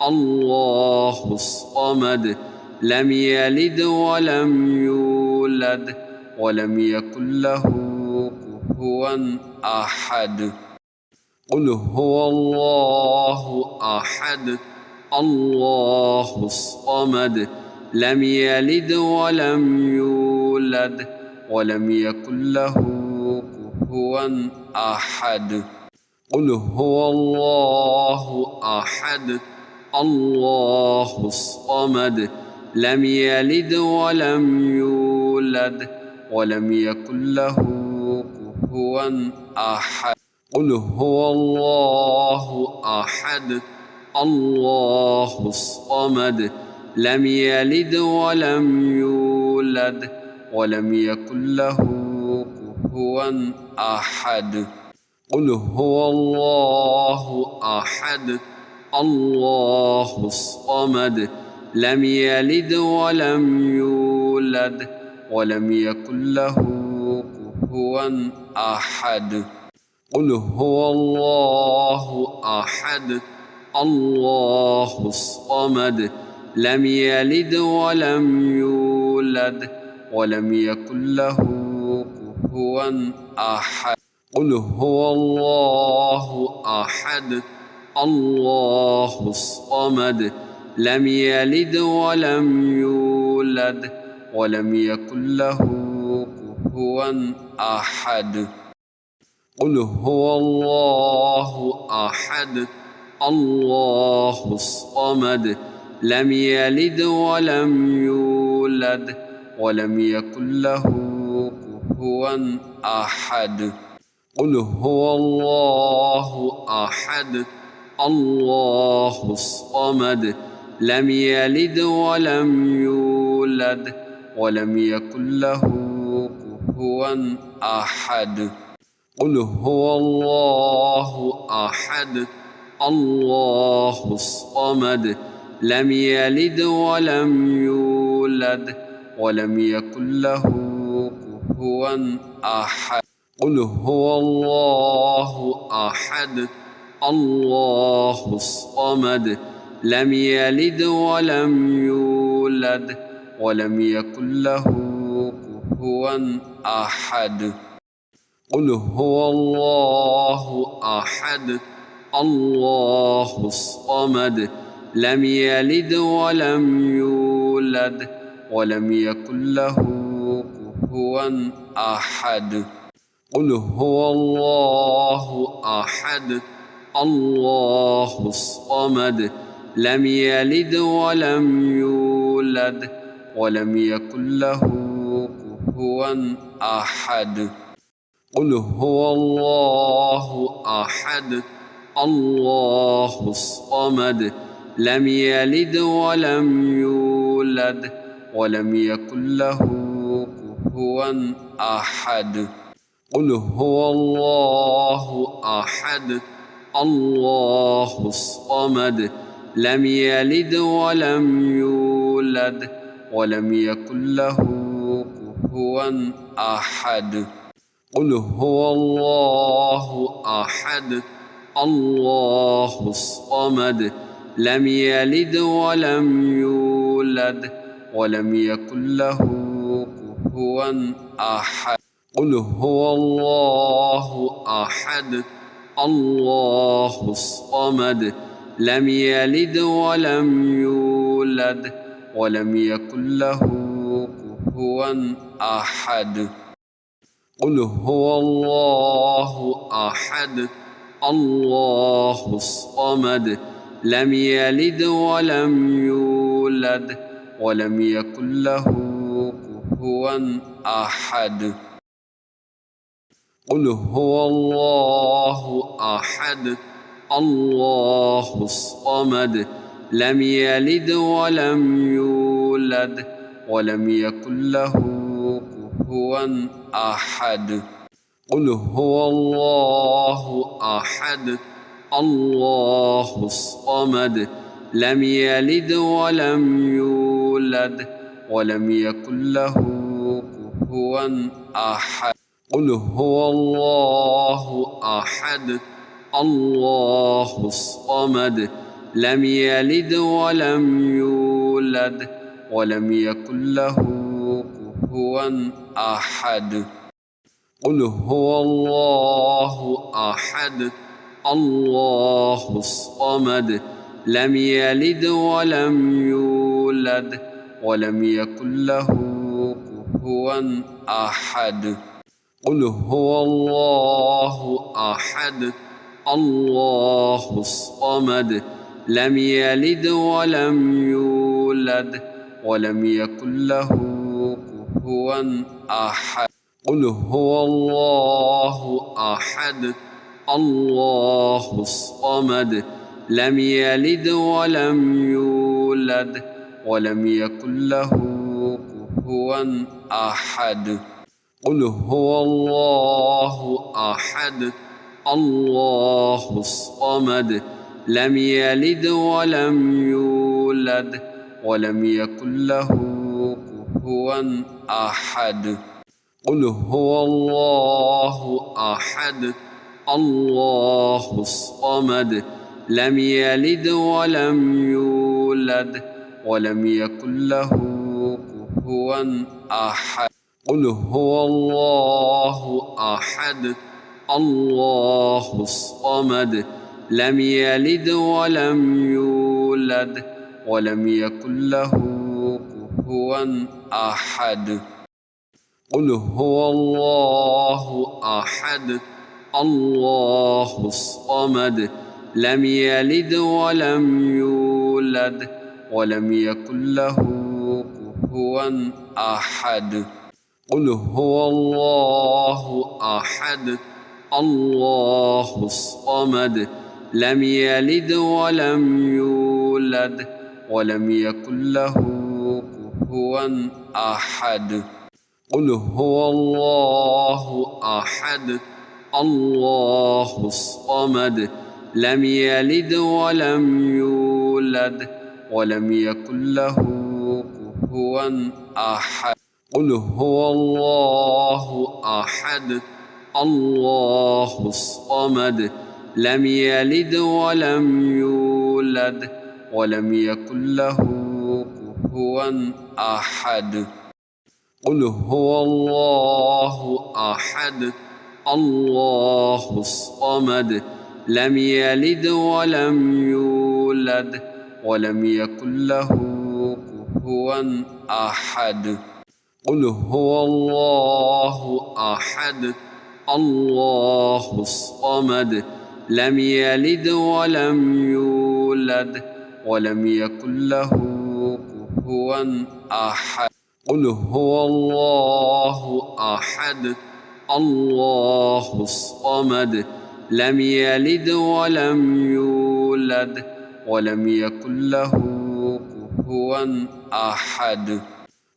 Speaker 1: الله الصمد لم يلد ولم يولد ولم يكن له كفوا أحد قل هو الله أحد الله الصمد لم يلد ولم يولد ولم يكن له كفوا أحد قل هو الله أحد الله الصمد لم يلد ولم يولد ولم يكن له كفوا أحد قل هو الله أحد الله الصمد لم يلد ولم يولد ولم يكن له كفوا أحد قل هو الله أحد الله الصمد لم يلد ولم يولد ولم يكن له كفوا أحد قل هو الله أحد الله الصمد لم يلد ولم يولد ولم يكن له كفوا أحد قل هو الله أحد الله الصمد لم يلد ولم يولد ولم يكن له كفوا أحد قل هو الله أحد الله الصمد لم يلد ولم يولد ولم يكن له كفوا أحد قل هو الله أحد الله الصمد لم يلد ولم يولد ولم يكن له كفوا أحد قل هو الله أحد الله الصمد لم يلد ولم يولد ولم يكن له كفوا أحد قل هو الله أحد الله الصمد لم يلد ولم يولد ولم يكن له كفوا أحد قل هو الله أحد الله الصمد لم يلد ولم يولد ولم يكن له كفوا أحد قل هو الله أحد الله الصمد لم يلد ولم يولد ولم يكن له كفوا أحد. قل هو الله أحد الله الصمد لم يلد ولم يولد ولم يكن له كفوا أحد. قل هو الله أحد الله الصمد لم يلد ولم يولد ولم يكن له كفوا أحد. قل هو الله أحد الله الصمد لم يلد ولم يولد ولم يكن له كفوا أحد. قل هو الله أحد الله الصمد لم يلد ولم يولد ولم يكن له كفوا أحد. قل هو الله أحد الله الصمد لم يلد ولم يولد ولم يكن له كفوا أحد. قل هو الله أحد الله الصمد لم يلد ولم يولد ولم يكن له كفوا أحد. قل هو الله أحد الله الصمد لم يلد ولم يولد ولم يكن له كفوا أحد. قل هو الله أحد الله الصمد لم يلد ولم يولد ولم يكن له كفوا أحد. قل هو الله أحد الله الصمد لم يلد ولم يولد ولم يكن له كفوا أحد. قل هو الله أحد الله الصمد لم يلد ولم يولد ولم يكن له كفوا أحد. قل هو الله أحد الله الصمد لم يلد ولم يولد ولم يكن له كفوا أحد. قل هو الله أحد الله الصمد لم يلد ولم يولد ولم يكن له كفوا أحد. قل هو الله أحد الله الصمد لم يلد ولم يولد ولم يكن له كفوا أحد. قل هو الله أحد الله الصمد لم يلد ولم يولد ولم يكن له كفوا أحد. قل هو الله أحد الله الصمد لم يلد ولم يولد ولم يكن له كفوا أحد. قل هو الله أحد الله الصمد لم يلد ولم يولد ولم يكن له كفوا أحد. قل هو الله أحد الله الصمد لم يلد ولم يولد ولم يكن له كفوا أحد. قل هو الله أحد الله الصمد لم يلد ولم يولد ولم يكن له كفوا أحد. قل هو الله أحد الله الصمد لم يلد ولم يولد ولم يكن له كفوا أحد. قل هو الله أحد الله الصمد لم يلد ولم يولد ولم يكن له كفوا أحد. قل هو الله أحد الله الصمد لم يلد ولم يولد ولم يكن له كفوا أحد.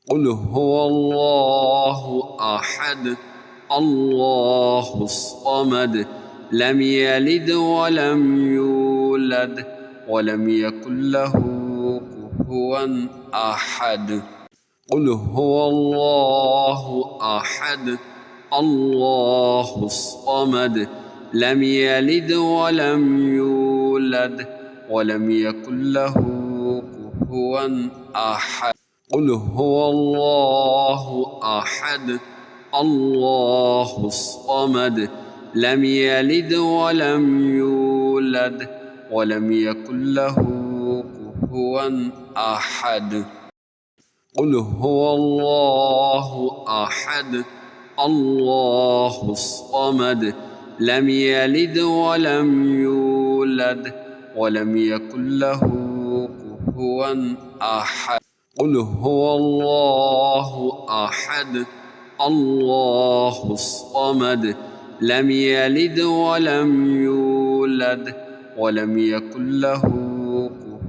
Speaker 1: قل هو الله أحد الله الصمد لم يلد ولم يولد ولم يكن له كفوا أحد. قل هو الله أحد الله الصمد لم يلد ولم يولد ولم يكن له كفوا أحد. قل هو الله أحد الله الصمد لم يلد ولم يولد ولم يكن له كفوا أحد. قل هو الله أحد الله الصمد لم يلد ولم يولد ولم يكن له كفوا أحد. قل هو الله أحد الله الصمد لم يلد ولم يولد ولم يكن له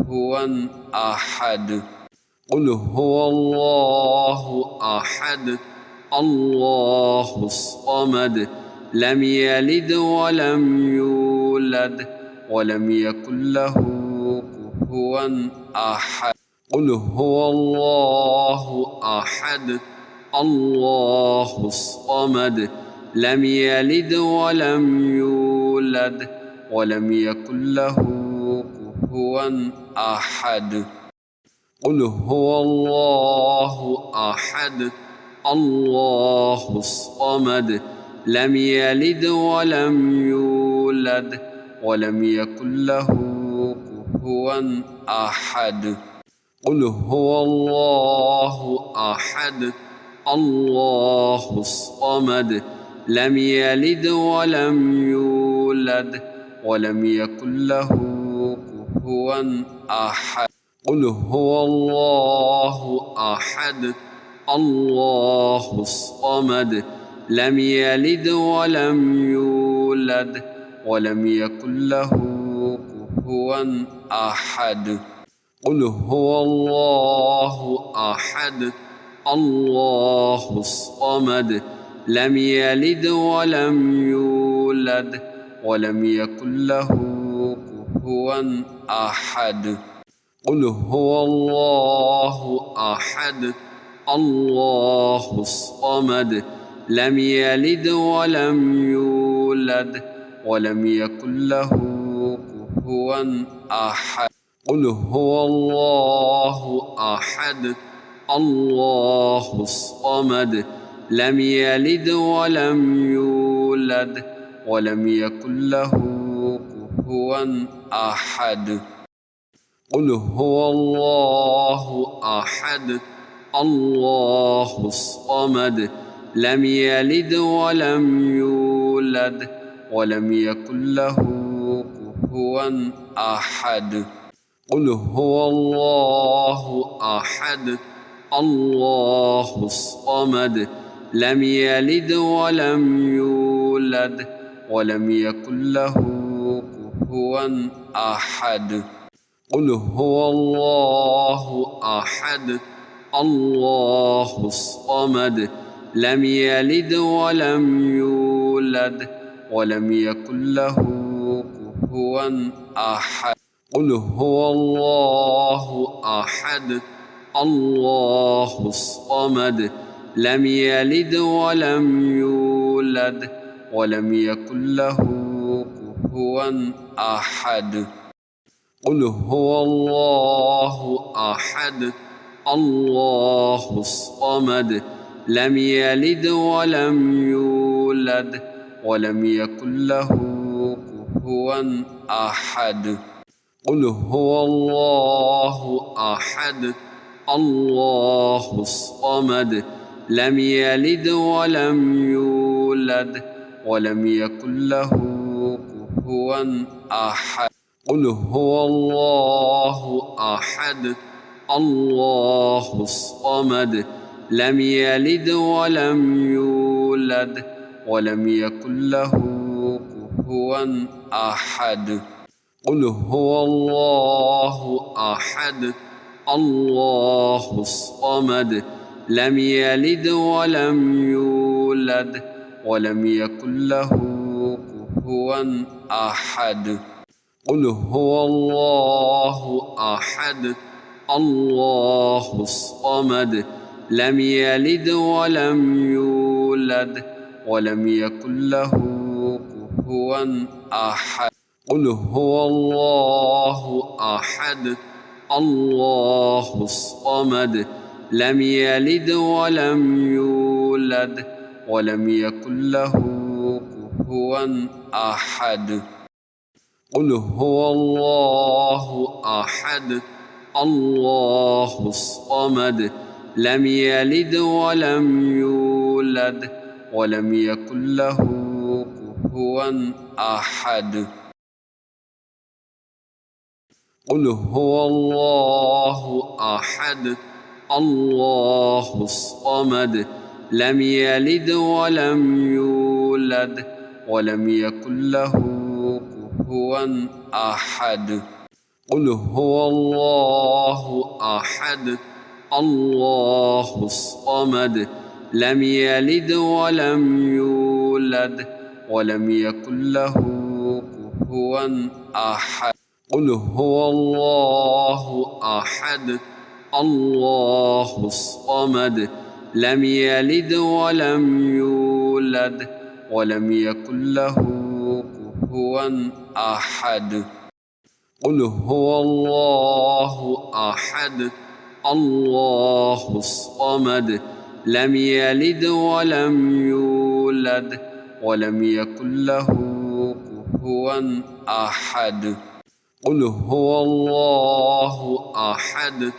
Speaker 1: كفوا أحد. قل هو الله أحد الله الصمد لم يلد ولم يولد ولم يكن له كفوا أحد. قل هو الله أحد الله الصمد لم يلد ولم يولد ولم يكن له كفوا أحد. قل هو الله أحد الله الصمد لم يلد ولم يولد ولم يكن له كفوا أحد. قل هو الله أحد الله الصمد لم يلد ولم يولد ولم يكن له كفوا أحد. قل هو الله أحد الله الصمد لم يلد ولم يولد ولم يكن له كفوا أحد. قل هو الله أحد الله الصمد لم يلد ولم يولد ولم يكن له كفوا أحد. قل هو الله أحد الله الصمد لم يلد ولم يولد ولم يكن له كفوا أحد. قل هو الله أحد الله الصمد لم يلد ولم يولد ولم يكن له كفوا أحد. قل هو الله أحد الله الصمد لم يلد ولم يولد ولم يكن له كفوا أحد. قل هو الله أحد الله الصمد لم يلد ولم يولد ولم يكن له كفوا أحد. قل هو الله أحد الله الصمد لم يلد ولم يولد ولم يكن له كفوا أحد. قل هو الله أحد الله الصمد لم يلد ولم يولد ولم يكن له كفوا أحد. قل هو الله أحد الله الصمد لم يلد ولم يولد ولم يكن له كفوا أحد. قل هو الله أحد الله الصمد لم يلد ولم يولد ولم يكن له كفوا أحد. قل هو الله أحد الله الصمد لم يلد ولم يولد ولم يكن له كفوا أحد قل هو الله أحد الله الصمد لم يلد ولم يولد ولم يكن له كفوا أحد قل هو الله أحد الله الصمد لم يلد ولم يولد ولم يكن له كفوا أحد قل هو الله أحد الله الصمد لم يلد ولم يولد ولم يكن له كفوا أحد قل هو الله أحد الله الصمد لم يلد ولم يولد ولم يكن له كفوا أحد قل هو الله أحد الله الصمد لم يلد ولم يولد ولم يكن له كفوا أحد قل هو الله أحد الله الصمد لم يلد ولم يولد ولم يكن له كفوا أحد قل هو الله أحد الله الصمد لم يلد ولم يولد ولم يكن له كفوا أحد قل هو الله أحد الله الصمد لم يلد ولم يولد ولم يكن له كفوا أحد قل هو الله أحد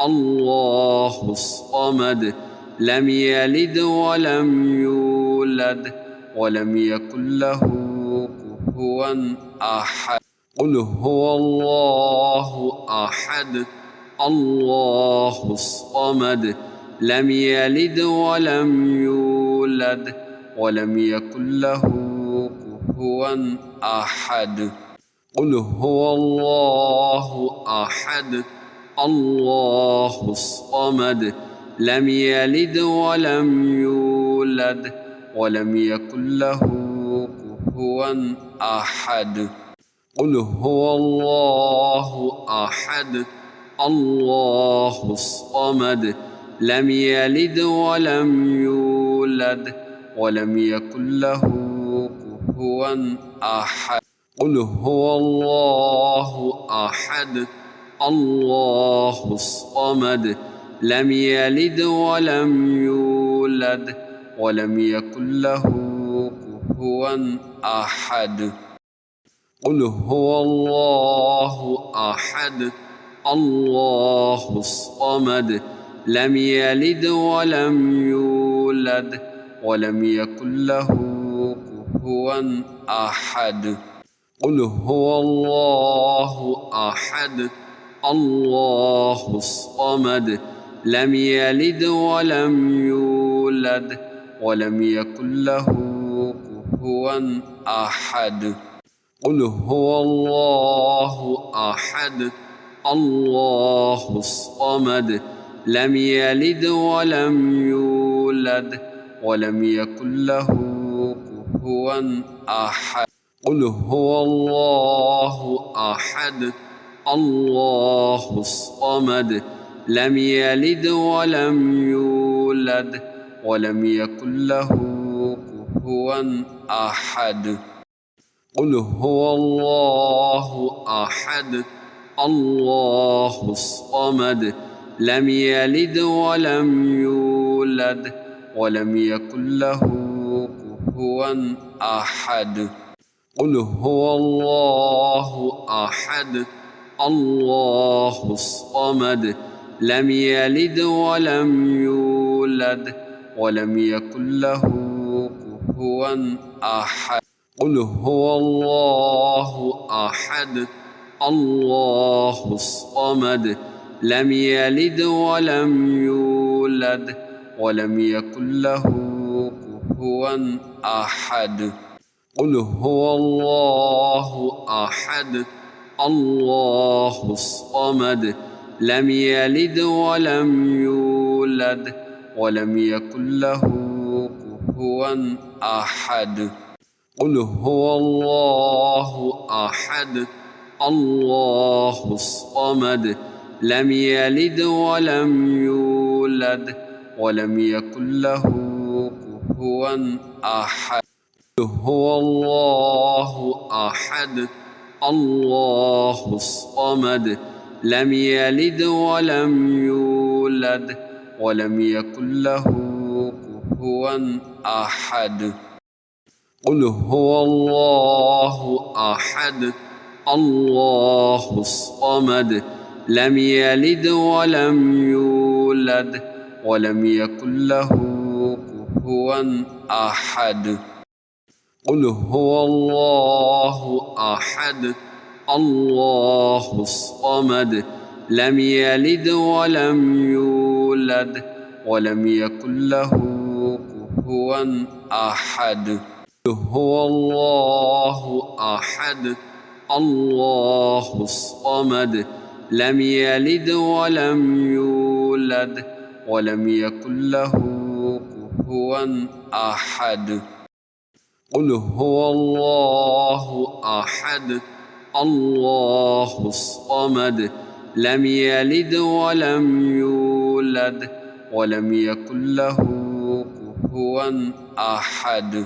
Speaker 1: الله الصمد لم يلد ولم يولد ولم يكن له كفوا أحد قل هو الله أحد الله الصمد لم يلد ولم يولد ولم يكن له كفوا أحد قل هو الله أحد الله الصمد لم يلد ولم يولد ولم يكن له كفوا أحد قل هو الله أحد الله الصمد لم يلد ولم يولد ولم يكن له كفوا أحد قل هو الله أحد الله الصمد لم يلد ولم يولد ولم يكن له كفوا أحد قل هو الله أحد الله الصمد لم يلد ولم يولد ولم يكن له كفوا أحد قل هو الله أحد الله الصمد لم يلد ولم يولد ولم يكن له كفوا أحد قل هو الله أحد الله الصمد لم يلد ولم يولد ولم يكن له كفوا أحد قل هو الله أحد الله الصمد لم يلد ولم يولد ولم يكن له كفوا أحد قل هو الله أحد الله الصمد لم يلد ولم يولد ولم يكن له كفوا أحد قل هو الله أحد الله الصمد لم يلد ولم يولد ولم يكن له كفوا أحد قل هو الله أحد الله الصمد لم يلد ولم يولد ولم يكن له كفوا أحد قل هو الله أحد الله الصمد لم يلد ولم يولد ولم يكن له كفوا أحد قل هو الله أحد الله الصمد لم يلد ولم يولد ولم يكن له كفوا أحد هو الله أحد الله الصمد لم يلد ولم يولد ولم يكن له كفوا أحد قل هو الله أحد الله الصمد لم يلد ولم يولد ولم يكن له كفوا أحد قل هو الله أحد الله الصمد لم يلد ولم يولد ولم يكن له كفوا أحد هو الله أحد الله الصمد لم يلد ولم يولد ولم يكن له كفوا أحد قل هو الله أحد الله الصمد لم يلد ولم يولد ولم يكن له كفوا أحد